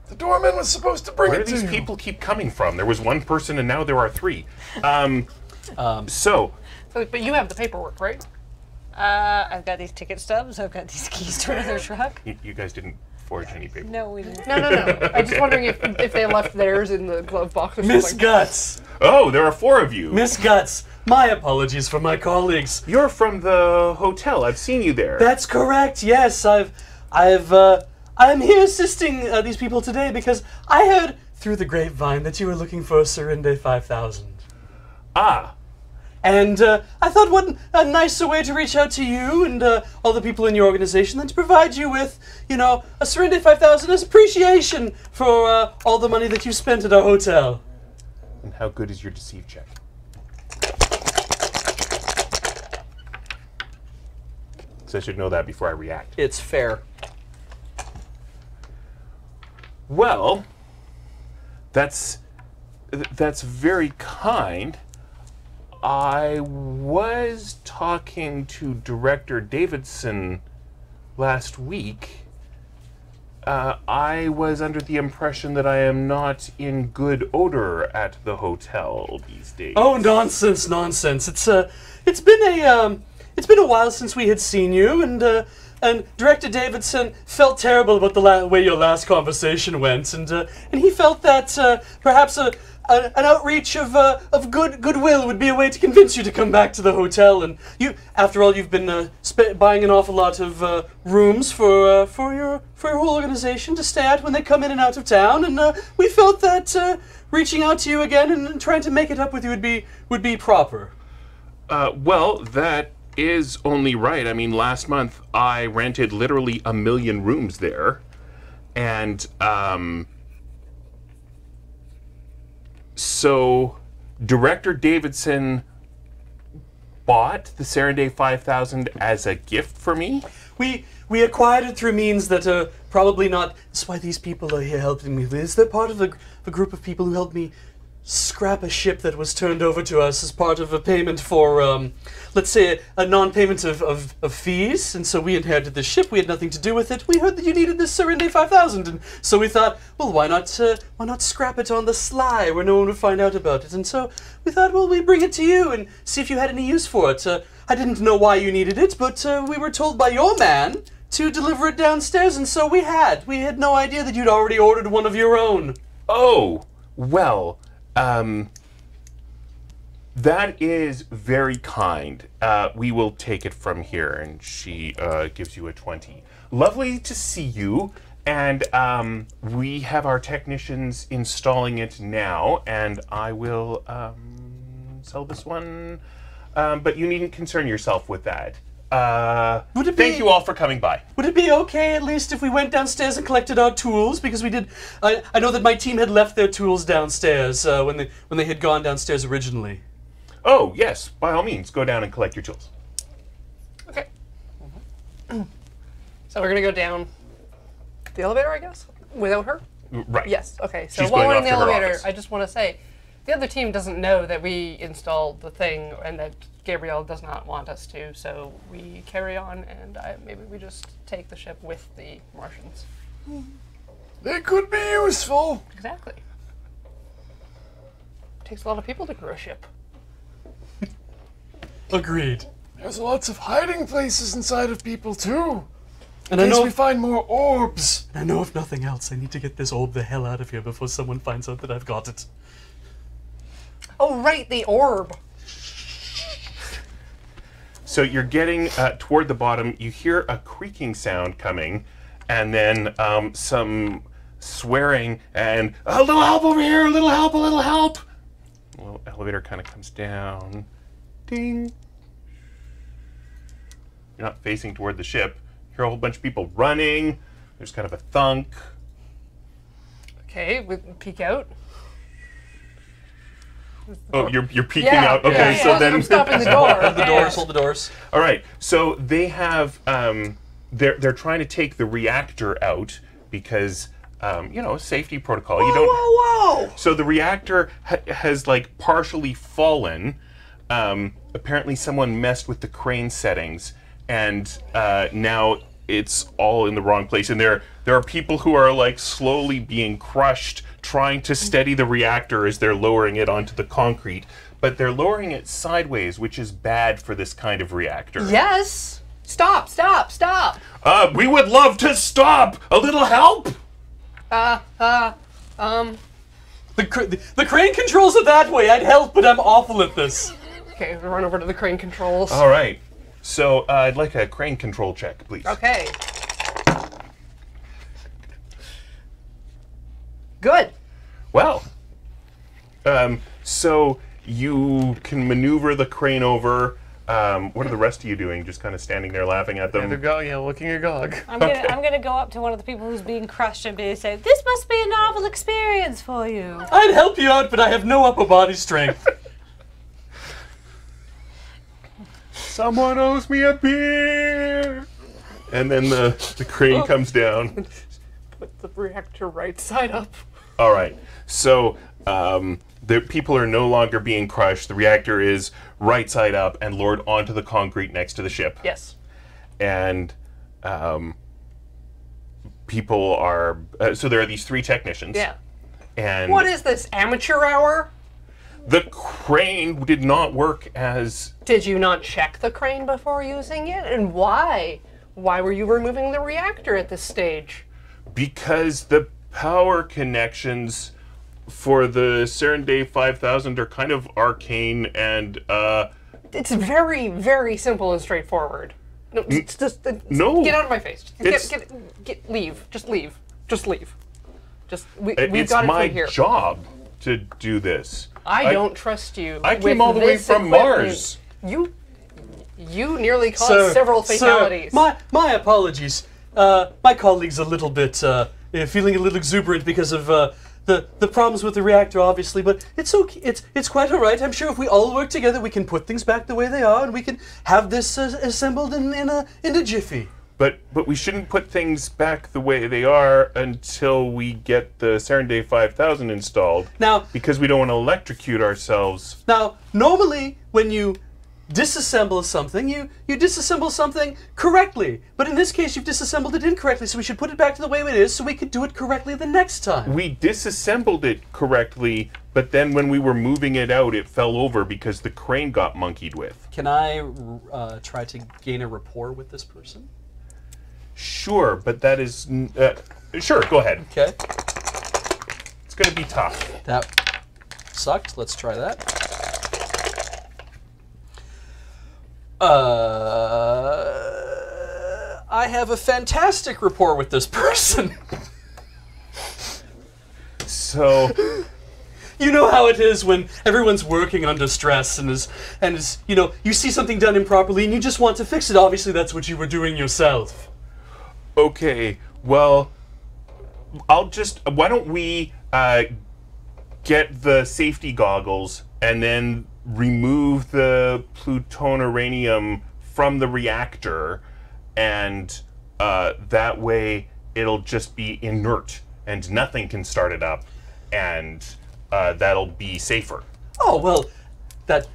S4: The doorman was supposed to bring
S1: Where
S4: it
S1: do
S4: to
S1: these
S4: you.
S1: people keep coming from? There was one person and now there are three. So,
S3: So, but you have the paperwork, right?
S5: I've got these ticket stubs. I've got these keys to another truck.
S1: you guys didn't forge any paperwork.
S5: No, we didn't.
S3: No. I'm just wondering if they left theirs in the glove box or something.
S2: Miss Guts.
S1: Oh, there are four of you.
S2: Miss Guts. My apologies for my colleagues.
S1: You're from the hotel. I've seen you there.
S2: That's correct. Yes, I'm here assisting these people today because I heard through the grapevine that you were looking for a Serenday 5000.
S1: Ah,
S2: And I thought what a nicer way to reach out to you and all the people in your organization than to provide you with, a Serenday 5000 as appreciation for all the money that you spent at our hotel.
S1: and how good is your deceive check? So I should know that before I react.
S2: It's fair.
S1: Well, that's very kind. I was talking to Director Davidson last week. I was under the impression that I am not in good odor at the hotel these days.
S2: Oh, nonsense! It's been a while since we had seen you, and Director Davidson felt terrible about the way your last conversation went, and he felt that perhaps an outreach of goodwill would be a way to convince you to come back to the hotel. And after all, you've been buying an awful lot of rooms for your whole organization to stay at when they come in and out of town, and we felt that reaching out to you again and trying to make it up with you would be proper.
S1: Well, that is only right. I mean, last month I rented literally 1 million rooms there, and so Director Davidson bought the Serenday 5000 as a gift for me.
S2: We acquired it through means that probably not. That's why these people are here helping me. They're part of a group of people who helped me scrap a ship that was turned over to us as part of a payment for, let's say, a non-payment of fees. And so we inherited this ship. We had nothing to do with it. We heard that you needed this Serenday 5000, and so we thought, well, why not scrap it on the sly where no one would find out about it? And so we thought, well, we'd bring it to you and see if you had any use for it. I didn't know why you needed it, but we were told by your man to deliver it downstairs, and so we had. We had no idea that you'd already ordered one of your own.
S1: Oh, well, that is very kind. We will take it from here. And she gives you a 20. Lovely to see you. And we have our technicians installing it now. And I will sell this one. But you needn't concern yourself with that.
S2: Would it
S1: thank
S2: be-
S1: you all for coming by.
S2: Would it be okay at least if we went downstairs and collected our tools? Because we did. I know that my team had left their tools downstairs when they had gone downstairs originally.
S1: Oh, yes, by all means, go down and collect your tools.
S3: Okay. So we're gonna go down the elevator, I guess, without her.
S1: Right.
S3: Yes. Okay. So
S1: She's
S3: while
S1: going
S3: we're in
S1: off
S3: the
S1: to her
S3: elevator,
S1: office.
S3: I just want to say, the other team doesn't know that we installed the thing and that Gabrielle does not want us to. So we carry on, and maybe we just take the ship with the Martians.
S4: They could be useful.
S3: Exactly. Takes a lot of people to crew a ship.
S2: Agreed.
S4: There's lots of hiding places inside of people too.
S2: And
S4: In
S2: I
S4: case
S2: know.
S4: we find more orbs.
S2: I know if nothing else, I need to get this orb the hell out of here before someone finds out that I've got it.
S3: Oh right, the orb.
S1: So you're getting toward the bottom. You hear a creaking sound coming, and then some swearing and a little help over here, a little help, a little help. The little elevator kind of comes down. Ding. You're not facing toward the ship. You hear a whole bunch of people running. There's kind of a thunk.
S3: Okay, we peek out.
S1: Oh, you're peeking
S3: Yeah,
S1: out. Okay,
S3: yeah,
S1: so
S3: yeah.
S1: then
S3: I'm stopping the door.
S2: Hold the doors. Hold the doors.
S1: All right. So they have they're trying to take the reactor out because safety protocol. You don't.
S2: Whoa!
S1: So the reactor has like partially fallen. Apparently, someone messed with the crane settings, and now it's all in the wrong place. And there are people who are like slowly being crushed, trying to steady the reactor as they're lowering it onto the concrete. But they're lowering it sideways, which is bad for this kind of reactor.
S3: Yes. Stop! Stop! Stop!
S1: We would love to stop. A little help.
S2: The crane controls it that way. I'd help, but I'm awful at this.
S3: Okay, we run over to the crane controls.
S1: All right. So I'd like a crane control check, please.
S3: Okay. Good.
S1: Well, so you can maneuver the crane over. What are the rest of you doing? Just kind of standing there laughing at them?
S6: Looking agog.
S5: I'm gonna go up to one of the people who's being crushed and say, "This must be a novel experience for you."
S2: I'd help you out, but I have no upper body strength.
S1: Someone owes me a beer. And then the crane comes down.
S3: Put the reactor right side up.
S1: All right. So the people are no longer being crushed. The reactor is right side up and lowered onto the concrete next to the ship.
S3: Yes.
S1: And people are so there are these three technicians.
S3: Yeah.
S1: And
S3: What is this, amateur hour?
S1: the crane did not work as
S3: Did you not check the crane before using it? And why? Why were you removing the reactor at this stage?
S1: because the power connections for the Serenday 5000 are kind of arcane and
S3: It's very, very simple and straightforward. No,
S1: no.
S3: Get out of my face.
S1: It's-
S3: Leave. Just leave. Just leave. We've
S1: it's
S3: got it
S1: my
S3: from here.
S1: job to do this.
S3: I don't trust you.
S1: I came
S3: with
S1: all the way
S3: this
S1: from
S3: equipment.
S1: Mars.
S3: You nearly caused several fatalities.
S2: My apologies. My colleague's a little bit feeling a little exuberant because of the problems with the reactor, obviously. But it's okay. It's quite all right. I'm sure if we all work together, we can put things back the way they are, and we can have this assembled in a jiffy.
S1: But we shouldn't put things back the way they are until we get the Serenday 5000 installed.
S2: Now,
S1: Because we don't want to electrocute ourselves.
S2: normally when you disassemble something, you disassemble something correctly. But in this case, you've disassembled it incorrectly, so we should put it back to the way it is so we could do it correctly the next time.
S1: We disassembled it correctly, but then when we were moving it out, it fell over because the crane got monkeyed with.
S2: Can I try to gain a rapport with this person?
S1: Sure, but that is... sure, go ahead.
S2: Okay.
S1: It's going to be tough.
S2: That sucked. Let's try that. I have a fantastic rapport with this person.
S1: So...
S2: You know how it is when everyone's working under stress and is you see something done improperly and you just want to fix it. Obviously, that's what you were doing yourself.
S1: Okay, well, why don't we get the safety goggles and then remove the plutonium from the reactor, and that way it'll just be inert and nothing can start it up, and that'll be safer.
S2: Oh well, that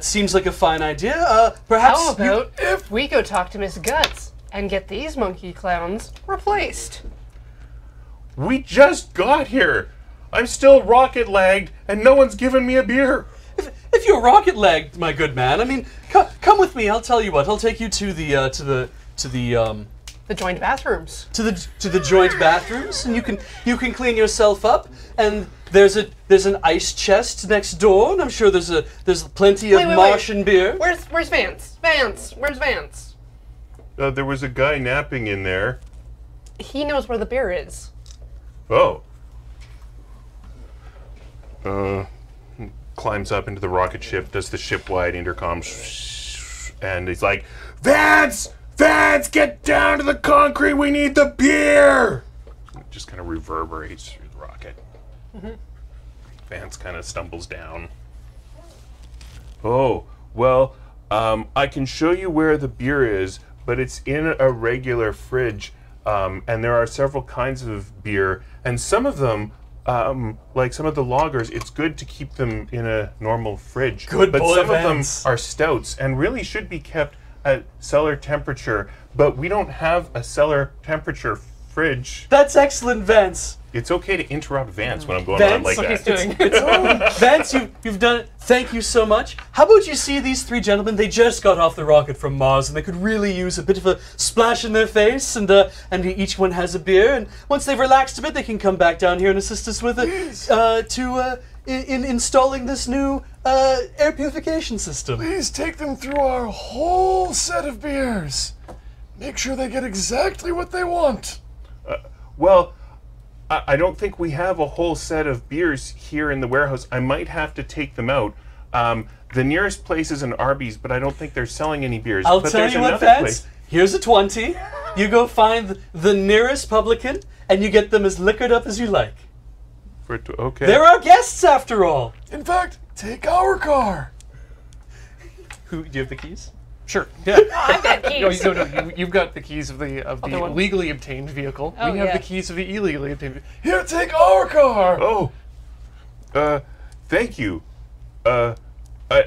S2: seems like a fine idea. Perhaps
S3: How about if we go talk to Miss Guts and get these monkey clowns replaced?
S1: We just got here. I'm still rocket lagged, and no one's given me a beer.
S2: If you're rocket legged, my good man, I mean, come with me. I'll tell you what. I'll take you to the
S3: joint bathrooms.
S2: to the joint bathrooms, and you can clean yourself up. And there's an ice chest next door, and I'm sure there's plenty of
S3: Wait.
S2: Martian beer.
S3: Where's Vance? Where's Vance?
S1: There was a guy napping in there.
S3: He knows where the beer is.
S1: Oh. Climbs up into the rocket ship, does the ship-wide intercom, and he's like, Vance! Vance, get down to the concrete, we need the beer! It just kind of reverberates through the rocket. Vance kind of stumbles down. Oh, well, I can show you where the beer is, but it's in a regular fridge, and there are several kinds of beer, and some of them, like some of the lagers, it's good to keep them in a normal fridge.
S2: Good
S1: but
S2: boy,
S1: some
S2: Vance.
S1: of them are stouts and really should be kept at cellar temperature, but we don't have a cellar temperature fridge.
S2: That's excellent, Vance.
S1: It's okay to interrupt Vance when I'm going
S2: Vance,
S1: on like
S3: What
S1: that.
S3: he's doing.
S2: Vance, you've done it. Thank you so much. How about you see these three gentlemen? They just got off the rocket from Mars, and they could really use a bit of a splash in their face. And each one has a beer. And once they've relaxed a bit, they can come back down here and assist us with in installing this new air purification system.
S4: Please take them through our whole set of beers. Make sure they get exactly what they want.
S1: Well, I don't think we have a whole set of beers here in the warehouse. I might have to take them out. The nearest place is an Arby's, but I don't think they're selling any beers.
S2: I'll
S1: but
S2: tell
S1: there's
S2: you what,
S1: another
S2: Vance.
S1: place.
S2: Here's a 20. You go find the nearest publican, and you get them as liquored up as you like.
S1: Okay.
S2: They're our guests, after all.
S4: In fact, take our car.
S6: Do you have the keys? Sure.
S3: Oh, I've got keys.
S6: No, you've got the keys of the
S3: Other one?
S6: legally obtained vehicle.
S3: Oh,
S6: we have
S3: yeah.
S6: the keys of the illegally obtained vehicle.
S4: Here, take our car.
S1: Oh, thank you. I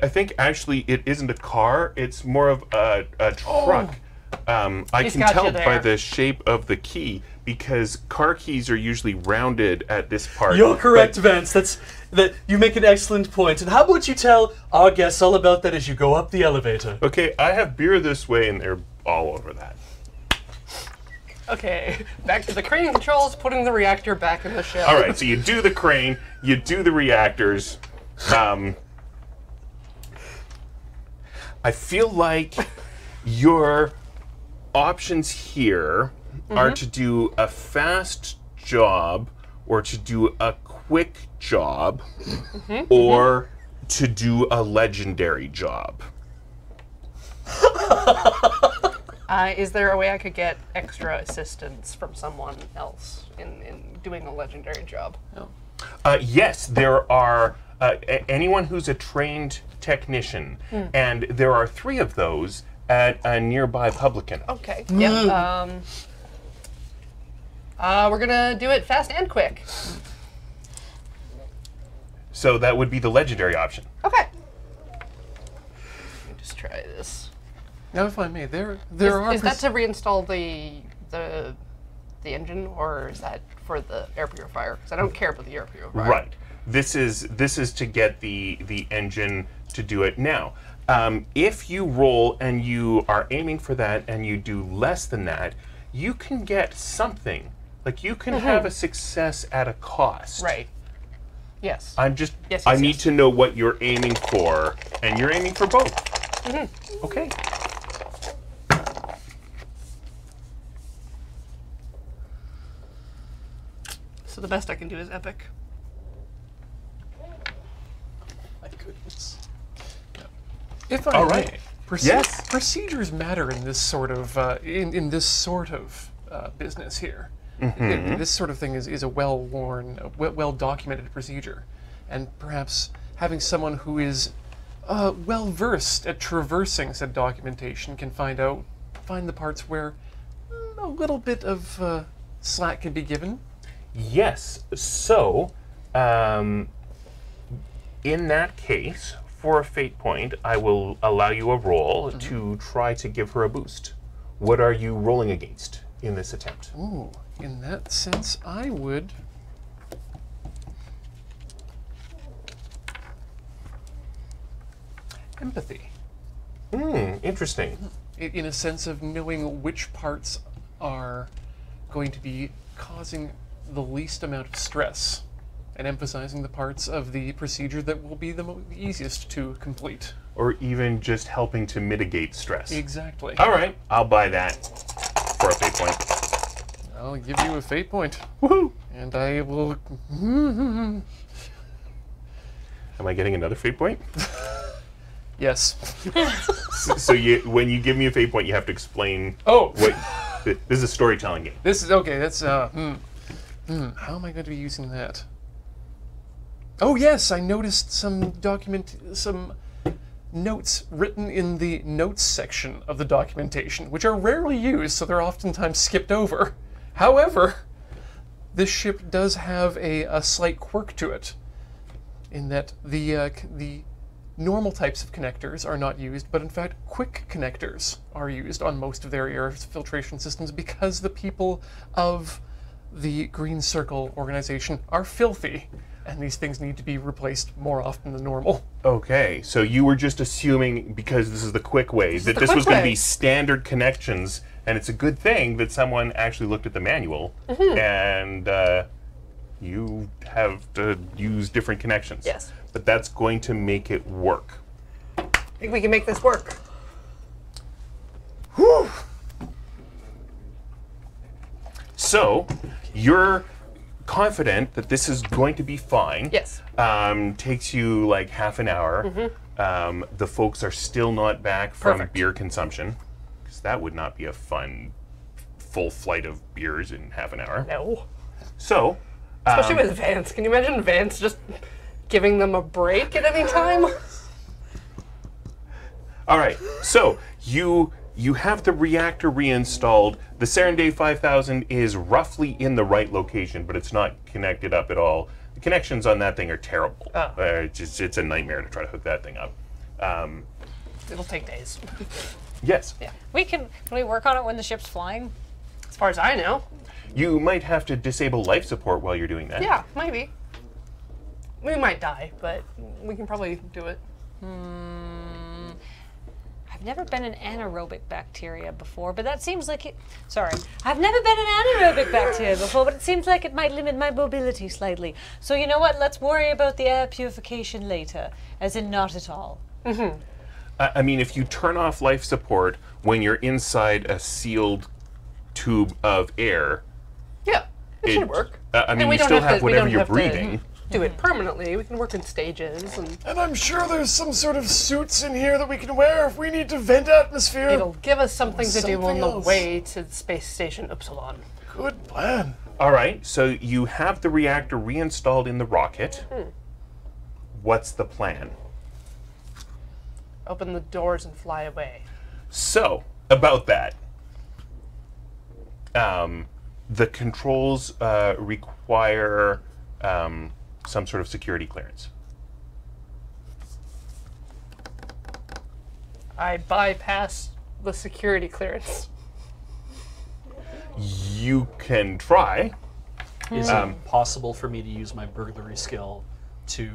S1: think actually it isn't a car. It's more of a truck. I
S3: He's
S1: can
S3: got you
S1: tell by
S3: there.
S1: the shape of the key because car keys are usually rounded at this part.
S2: You're correct,
S1: but-
S2: Vance. That you make an excellent point. And how about you tell our guests all about that as you go up the elevator?
S1: Okay, I have beer this way, and they're all over that.
S3: Okay, back to the crane controls, putting the reactor back in the ship.
S1: All right, so you do the crane, you do the reactors. I feel like your options here are to do a fast job, or to do a quick job, or to do a legendary job.
S3: Is there a way I could get extra assistance from someone else in doing a legendary job?
S1: Yes, there are anyone who's a trained technician, and there are 3 of those at a nearby publican.
S3: Okay. Yep. We're gonna do it fast and quick.
S1: So that would be the legendary option.
S3: Okay. Let me just try this.
S6: Now, if I may, there
S3: Is that to reinstall the engine, or is that for the air purifier? Because I don't care about the air purifier.
S1: Right. This is to get the engine to do it now. If you roll and you are aiming for that and you do less than that, you can get something. Like you can have a success at a cost.
S3: Right. Yes.
S1: I'm just.
S3: Yes,
S1: I
S3: yes,
S1: need
S3: yes.
S1: to know what you're aiming for, and you're aiming for both. Okay.
S3: So the best I can do is epic.
S6: If I
S1: All
S6: may,
S1: right. Yes.
S6: procedures matter in this sort of in this sort of business here. This sort of thing is a well-worn, well-documented procedure, and perhaps having someone who is well-versed at traversing said documentation can find the parts where a little bit of slack can be given.
S1: Yes. So, in that case, for a fate point, I will allow you a roll to try to give her a boost. What are you rolling against in this attempt?
S6: Ooh, in that sense, I would. Empathy.
S1: Interesting.
S6: In a sense of knowing which parts are going to be causing the least amount of stress, and emphasizing the parts of the procedure that will be the easiest to complete.
S1: Or even just helping to mitigate stress.
S6: Exactly.
S1: All right, I'll buy that for a fate point.
S6: I'll give you a fate point.
S1: Woohoo!
S6: And I will.
S1: Am I getting another fate point?
S6: Yes.
S1: So when you give me a fate point, you have to explain.
S6: Oh.
S1: What? This is a storytelling game.
S6: This is okay. That's how am I going to be using that? Oh yes, I noticed some notes written in the notes section of the documentation, which are rarely used, so they're oftentimes skipped over. However, this ship does have a slight quirk to it, in that the normal types of connectors are not used, but in fact quick connectors are used on most of their air filtration systems because the people of the Green Circle organization are filthy, and these things need to be replaced more often than normal.
S1: Okay, so you were just assuming, because this is the quick way, that this was going to be standard connections, and it's a good thing that someone actually looked at the manual, and you have to use different connections.
S3: Yes.
S1: But that's going to make it work.
S3: I think we can make this work.
S1: Whew. So, you're confident that this is going to be fine.
S3: Yes.
S1: Takes you like half an hour. The folks are still not back from
S3: Perfect.
S1: beer consumption, because that would not be a fun full flight of beers in half an hour.
S3: No.
S1: So,
S3: Especially with Vance. Can you imagine Vance just giving them a break at any time?
S1: all right. So you have the reactor reinstalled. The Serendave 5000 is roughly in the right location, but it's not connected up at all. The connections on that thing are terrible.
S3: Oh.
S1: It's a nightmare to try to hook that thing up.
S3: It'll take days.
S1: Yes.
S3: Yeah.
S5: Can we work on it when the ship's flying?
S3: As far as I know.
S1: You might have to disable life support while you're doing that.
S3: Yeah, maybe. We might die, but we can probably do it.
S5: I've never been an anaerobic bacteria before, but that seems like it. Sorry. I've never been an anaerobic bacteria before, but it seems like it might limit my mobility slightly. So you know what? Let's worry about the air purification later, as in not at all.
S1: I mean, if you turn off life support when you're inside a sealed tube of air,
S3: Yeah, it should work.
S1: I mean,
S3: we
S1: you
S3: don't
S1: still
S3: have to-
S1: have
S3: we
S1: whatever
S3: don't
S1: you're
S3: have to-
S1: breathing.
S3: Do it permanently. We can work in stages, and
S4: And I'm sure there's some sort of suits in here that we can wear if we need to vent atmosphere.
S3: it'll give us something to do on
S4: something
S3: the
S4: else.
S3: way to Space Station Upsilon.
S4: Good plan.
S1: All right, so you have the reactor reinstalled in the rocket. What's the plan?
S3: Open the doors and fly away.
S1: So, about that. The controls require some sort of security clearance.
S3: I bypass the security clearance.
S1: You can try.
S2: Is it possible for me to use my burglary skill to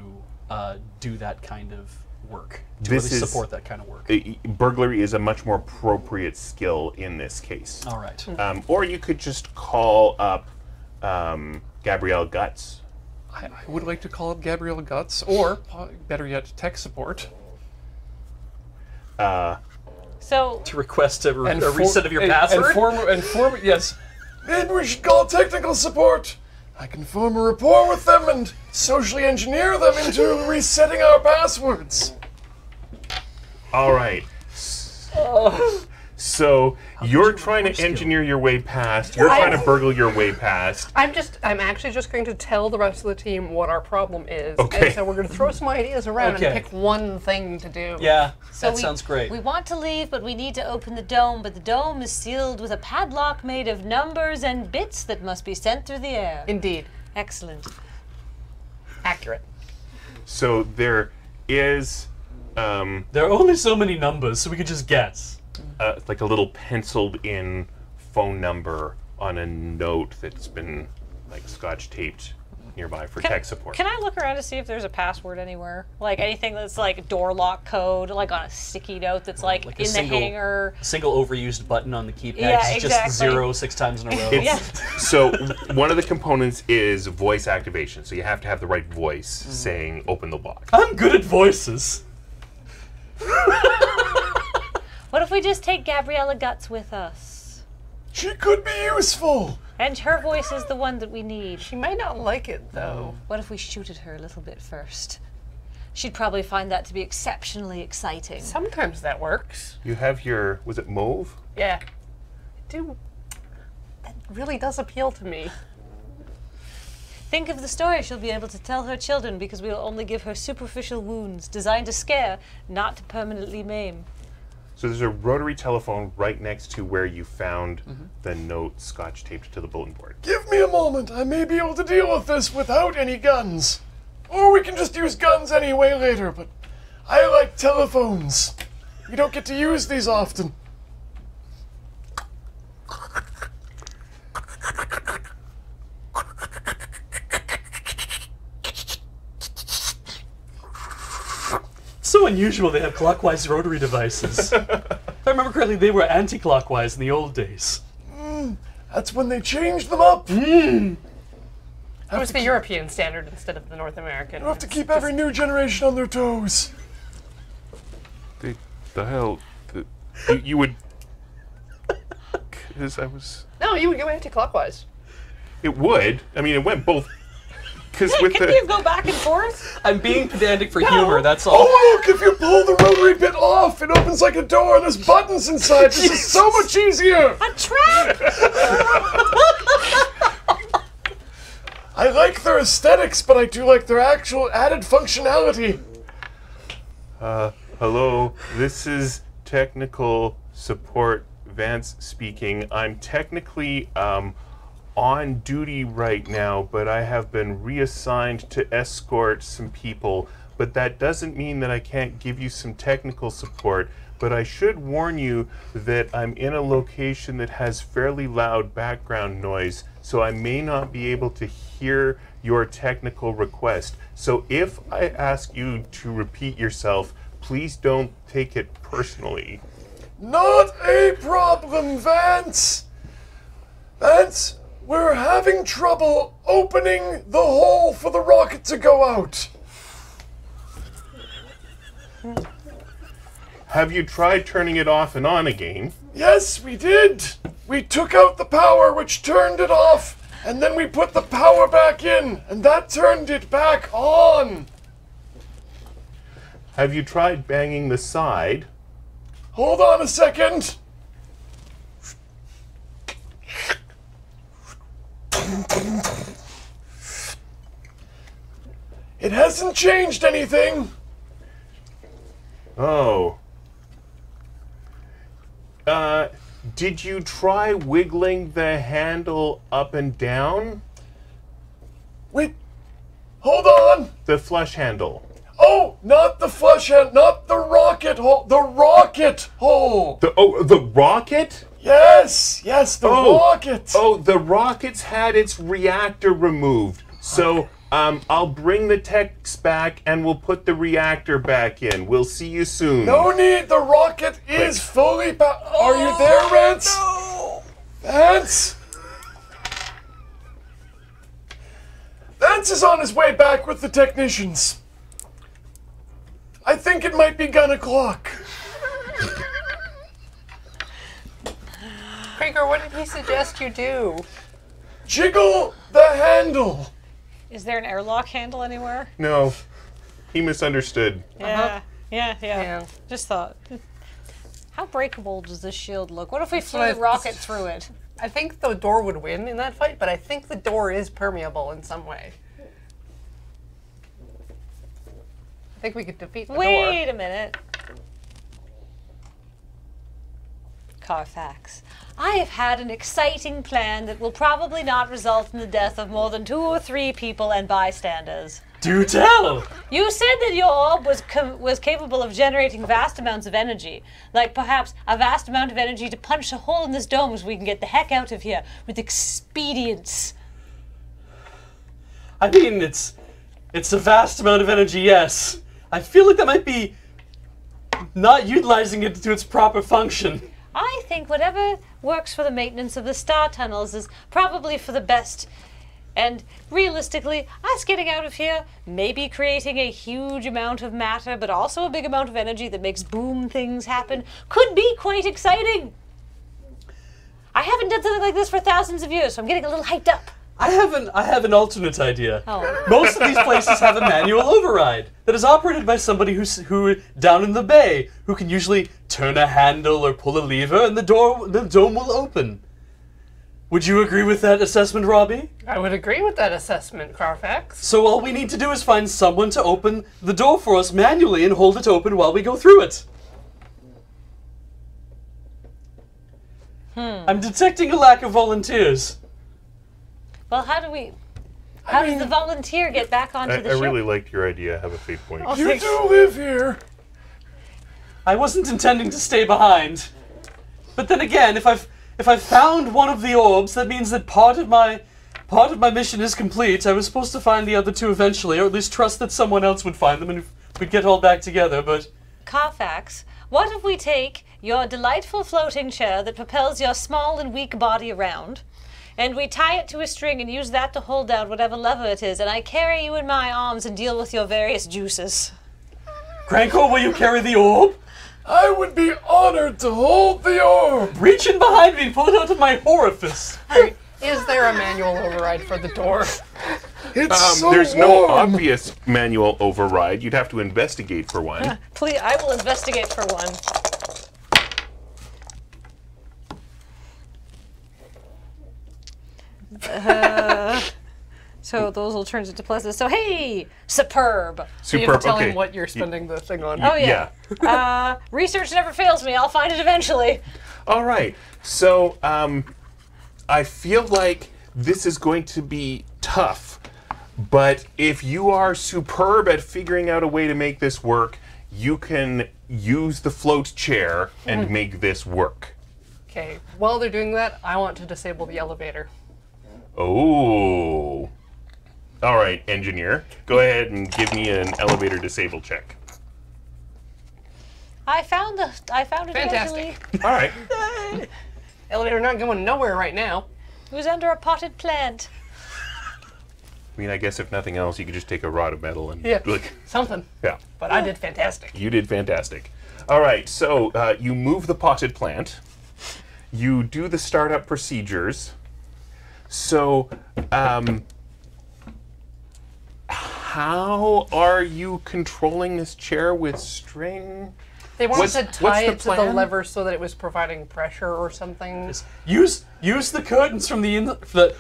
S2: do that kind of work? To
S1: This
S2: really
S1: is-
S2: support that kind of work?
S1: Burglary is a much more appropriate skill in this case.
S2: All right.
S1: Or you could just call up Gabrielle Guts.
S6: I would like to call up Gabrielle Guts, or better yet, tech support.
S5: So,
S2: To request a
S6: For-
S2: reset of your
S6: and-
S2: password?
S6: Yes.
S4: Maybe we should call technical support. I can form a rapport with them and socially engineer them into resetting our passwords.
S1: All right. So you're trying to engineer your way past. You're trying to burgle your way past.
S3: I'm actually just going to tell the rest of the team what our problem is.
S1: Okay.
S3: And so we're going to throw some ideas around
S2: Okay.
S3: and pick one thing to do.
S2: Yeah,
S5: So
S2: that sounds great.
S5: We want to leave, but we need to open the dome. But the dome is sealed with a padlock made of numbers and bits that must be sent through the air.
S3: Indeed.
S5: Excellent.
S3: Accurate.
S1: So there is
S2: There are only so many numbers, so we could just guess.
S1: like a little penciled in phone number on a note that's been like scotch taped nearby for tech support.
S5: Can I look around to see if there's a password anywhere? Like anything that's like door lock code, like on a sticky note that's like
S2: Like a
S5: in the
S2: single-
S5: hanger.
S2: Single overused button on the keypad.
S5: Yeah,
S2: It's
S5: exactly.
S2: just 0 6 times in a row.
S5: Yeah.
S1: So one of the components is voice activation. So you have to have the right voice saying open the lock.
S2: I'm good at voices.
S5: What if we just take Gabriella Guts with us?
S4: She could be useful.
S5: And her voice is the one that we need.
S3: She might not like it, though.
S5: What if we shoot at her a little bit first? She'd probably find that to be exceptionally exciting.
S3: Sometimes that works.
S1: You have your, was it mauve?
S3: Yeah. That really does appeal to me.
S5: Think of the story she'll be able to tell her children because we'll only give her superficial wounds designed to scare, not to permanently maim.
S1: So there's a rotary telephone right next to where you found the note scotch taped to the bulletin board.
S4: Give me a moment. I may be able to deal with this without any guns. Or we can just use guns anyway later, but I like telephones. We don't get to use these often.
S2: So unusual they have clockwise rotary devices. If I remember correctly, they were anti-clockwise in the old days.
S4: That's when they changed them up.
S3: It was the European standard instead of the North American.
S4: You have to keep every new generation on their toes.
S1: The hell? You would... Because I was...
S3: No, you would go anti-clockwise.
S1: It would. I mean, it went both... Because with
S5: Can
S1: the...
S5: you go back and forth?
S2: I'm being pedantic for humor, that's all.
S4: Oh look, if you pull the rotary bit off, it opens like a door and there's buttons inside. This is so much easier.
S5: A trap!
S4: I like their aesthetics, but I do like their actual added functionality.
S1: Hello, this is technical support, Vance speaking. I'm technically on duty right now, but I have been reassigned to escort some people. But that doesn't mean that I can't give you some technical support. But I should warn you that I'm in a location that has fairly loud background noise, so I may not be able to hear your technical request. So if I ask you to repeat yourself, please don't take it personally.
S4: Not a problem, Vance. Vance, we're having trouble opening the hole for the rocket to go out.
S1: Have you tried turning it off and on again?
S4: Yes, we did. We took out the power, which turned it off, and then we put the power back in, and that turned it back on.
S1: Have you tried banging the side?
S4: Hold on a second. It hasn't changed anything.
S1: Oh. Did you try wiggling the handle up and down?
S4: Wait, hold on.
S1: The flush handle.
S4: Oh, not the flush hand, not the rocket hole, the rocket hole.
S1: The rocket?
S4: Yes, the rocket.
S1: Oh, the rocket's had its reactor removed. So, I'll bring the techs back and we'll put the reactor back in. We'll see you soon.
S4: No need, the rocket is fully Are you there, Vance? No. Vance? Vance is on his way back with the technicians. I think it might be gun o'clock.
S3: Krieger, what did he suggest you do?
S4: Jiggle the handle.
S5: Is there an airlock handle anywhere?
S1: No, he misunderstood.
S5: Yeah. Yeah.
S3: Yeah.
S5: Just thought. How breakable does this shield look? What if we flew
S3: what
S5: a
S3: I-
S5: rocket through it?
S3: I think the door would win in that fight, but I think the door is permeable in some way. I think we could defeat the door.
S5: Wait a minute. Carfax, I have had an exciting plan that will probably not result in the death of more than 2 or 3 people and bystanders.
S2: Do tell!
S5: You said that your orb was capable of generating vast amounts of energy, like perhaps a vast amount of energy to punch a hole in this dome so we can get the heck out of here with expedience.
S2: I mean, it's a vast amount of energy, yes. I feel like that might be not utilizing it to its proper function.
S5: I think whatever works for the maintenance of the star tunnels is probably for the best. And realistically, us getting out of here, maybe creating a huge amount of matter, but also a big amount of energy that makes boom things happen, could be quite exciting. I haven't done something like this for thousands of years, so I'm getting a little hyped up.
S2: I have an alternate idea.
S5: Oh.
S2: Most of these places have a manual override that is operated by somebody who down in the bay who can usually turn a handle or pull a lever and the dome will open. Would you agree with that assessment, Robbie?
S3: I would agree with that assessment, Carfax.
S2: So all we need to do is find someone to open the door for us manually and hold it open while we go through it. I'm detecting a lack of volunteers.
S5: Well, how does the volunteer get back onto the
S1: I
S5: ship?
S1: really liked your idea. Have a fate point.
S4: You do live here.
S2: I wasn't intending to stay behind. But then again, if I've found one of the orbs, that means that part of my mission is complete. I was supposed to find the other 2 eventually, or at least trust that someone else would find them and we'd get all back together, but...
S5: Carfax, what if we take your delightful floating chair that propels your small and weak body around, and we tie it to a string and use that to hold down whatever lever it is, and I carry you in my arms and deal with your various juices?
S2: Cranko, will you carry the orb?
S4: I would be honored to hold the orb.
S2: Reach in behind me and pull it out of my orifice.
S3: Is there a manual override for the door?
S4: It's so
S1: There's no
S4: warm.
S1: obvious manual override. You'd have to investigate for one.
S5: Please, I will investigate for one. So those will turn into pluses. So hey, superb.
S3: So you have
S1: Superb.
S3: to tell
S1: Okay.
S3: him what you're spending the thing on.
S5: Oh yeah. Research never fails me. I'll find it eventually.
S1: All right. So, I feel like this is going to be tough, but if you are superb at figuring out a way to make this work, you can use the float chair and make this work.
S3: Okay, while they're doing that, I want to disable the elevator.
S1: Oh. All right, engineer. Go ahead and give me an elevator disable check.
S5: I found it
S3: Fantastic.
S5: eventually.
S1: All right.
S3: Elevator not going nowhere right now.
S5: It was under a potted plant.
S1: I mean, I guess if nothing else, you could just take a rod of metal and
S3: Yeah.
S1: like,
S3: Something.
S1: yeah.
S3: But I did fantastic.
S1: You did fantastic. All right, so you move the potted plant. You do the startup procedures. So, how are you controlling this chair with string?
S3: They wanted
S1: What's-
S3: to
S1: what's
S3: tie
S1: the
S3: it to the
S1: plan?
S3: lever so that it was providing pressure or something.
S2: Use the curtains from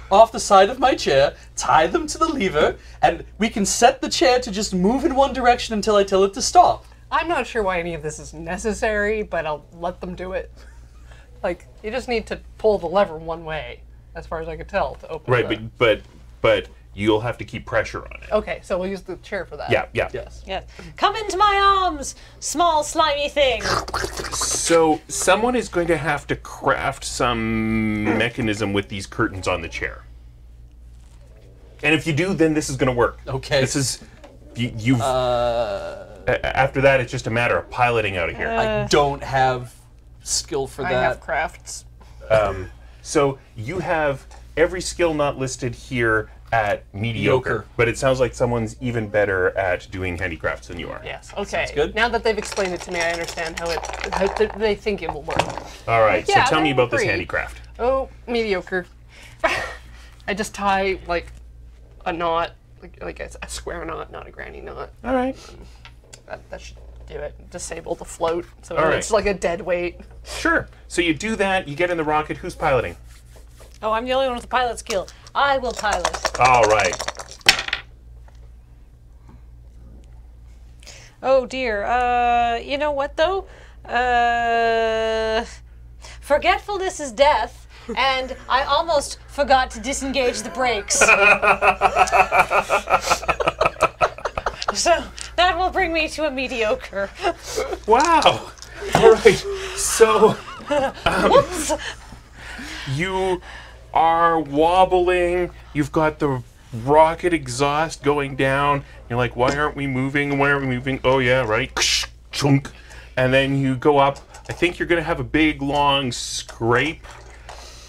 S2: off the side of my chair, tie them to the lever, and we can set the chair to just move in one direction until I tell it to stop.
S3: I'm not sure why any of this is necessary, but I'll let them do it. Like, you just need to pull the lever one way, as far as I could tell, to open
S1: Right,
S3: the...
S1: but you'll have to keep pressure on it.
S3: Okay, so we'll use the chair for that.
S1: Yeah, yeah.
S2: Yes.
S5: Yes. Come into my arms, small slimy thing.
S1: So someone is going to have to craft some mechanism with these curtains on the chair. And if you do, then this is going to work.
S2: Okay.
S1: This is you've. After that, it's just a matter of piloting out of here.
S2: I don't have skill for
S3: I
S2: that.
S3: have crafts.
S1: So you have every skill not listed here at mediocre,
S2: Mediocre.
S1: but it sounds like someone's even better at doing handicrafts than you are.
S3: Yes, okay.
S2: good.
S3: Now that they've explained it to me, I understand how they think it will work.
S1: All right.
S3: Yeah,
S1: so tell me
S3: I
S1: about this
S3: agree.
S1: handicraft.
S3: Oh, mediocre. I just tie, like, a knot, like a square knot, not a granny knot.
S1: All right.
S3: That should do it. Disable the float, so
S1: All
S3: it's
S1: right.
S3: like a dead weight.
S1: Sure. So you do that, you get in the rocket. Who's piloting?
S5: Oh, I'm the only one with the pilot skill. I will pilot.
S1: All right.
S5: Oh dear. You know what though? Forgetfulness is death, and I almost forgot to disengage the brakes. So that will bring me to a mediocre.
S1: Wow. All right. So
S5: Whoops.
S1: you are wobbling. You've got the rocket exhaust going down. You're like, why aren't we moving? Why aren't we moving? Oh yeah, right. Chunk. And then you go up. I think you're gonna have a big long scrape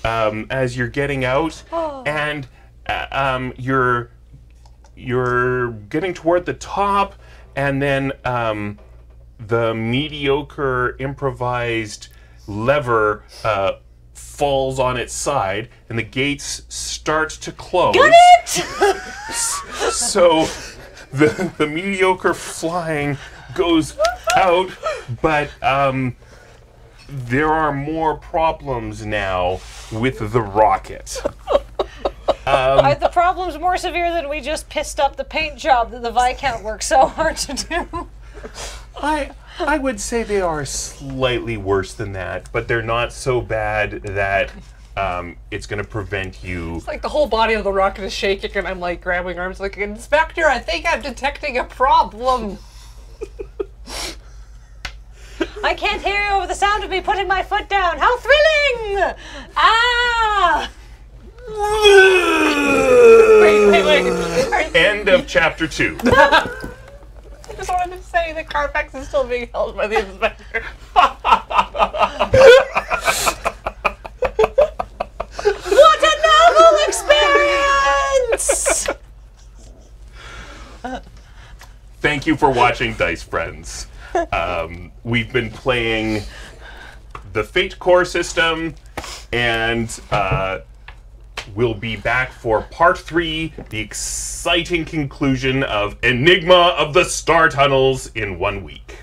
S1: as you're getting out, and you're getting toward the top, and then the mediocre improvised lever falls on its side, and the gates start to close.
S5: Got it!
S1: So the mediocre flying goes out, but there are more problems now with the rocket.
S5: Are the problems more severe than we just pissed up the paint job that the Viscount worked so hard to do?
S1: I would say they are slightly worse than that, but they're not so bad that it's going to prevent you.
S3: It's like the whole body of the rocket is shaking, and I'm like grabbing arms, like, Inspector, I think I'm detecting a problem.
S5: I can't hear you over the sound of me putting my foot down. How thrilling! Ah!
S3: Wait.
S1: End of chapter 2.
S3: I just wanted to say that Carfax is still being held by the inspector.
S5: What a novel experience!
S1: Thank you for watching, Dice Friends. We've been playing the Fate Core system, and we'll be back for part 3, the exciting conclusion of Enigma of the Star Tunnels, in 1 week.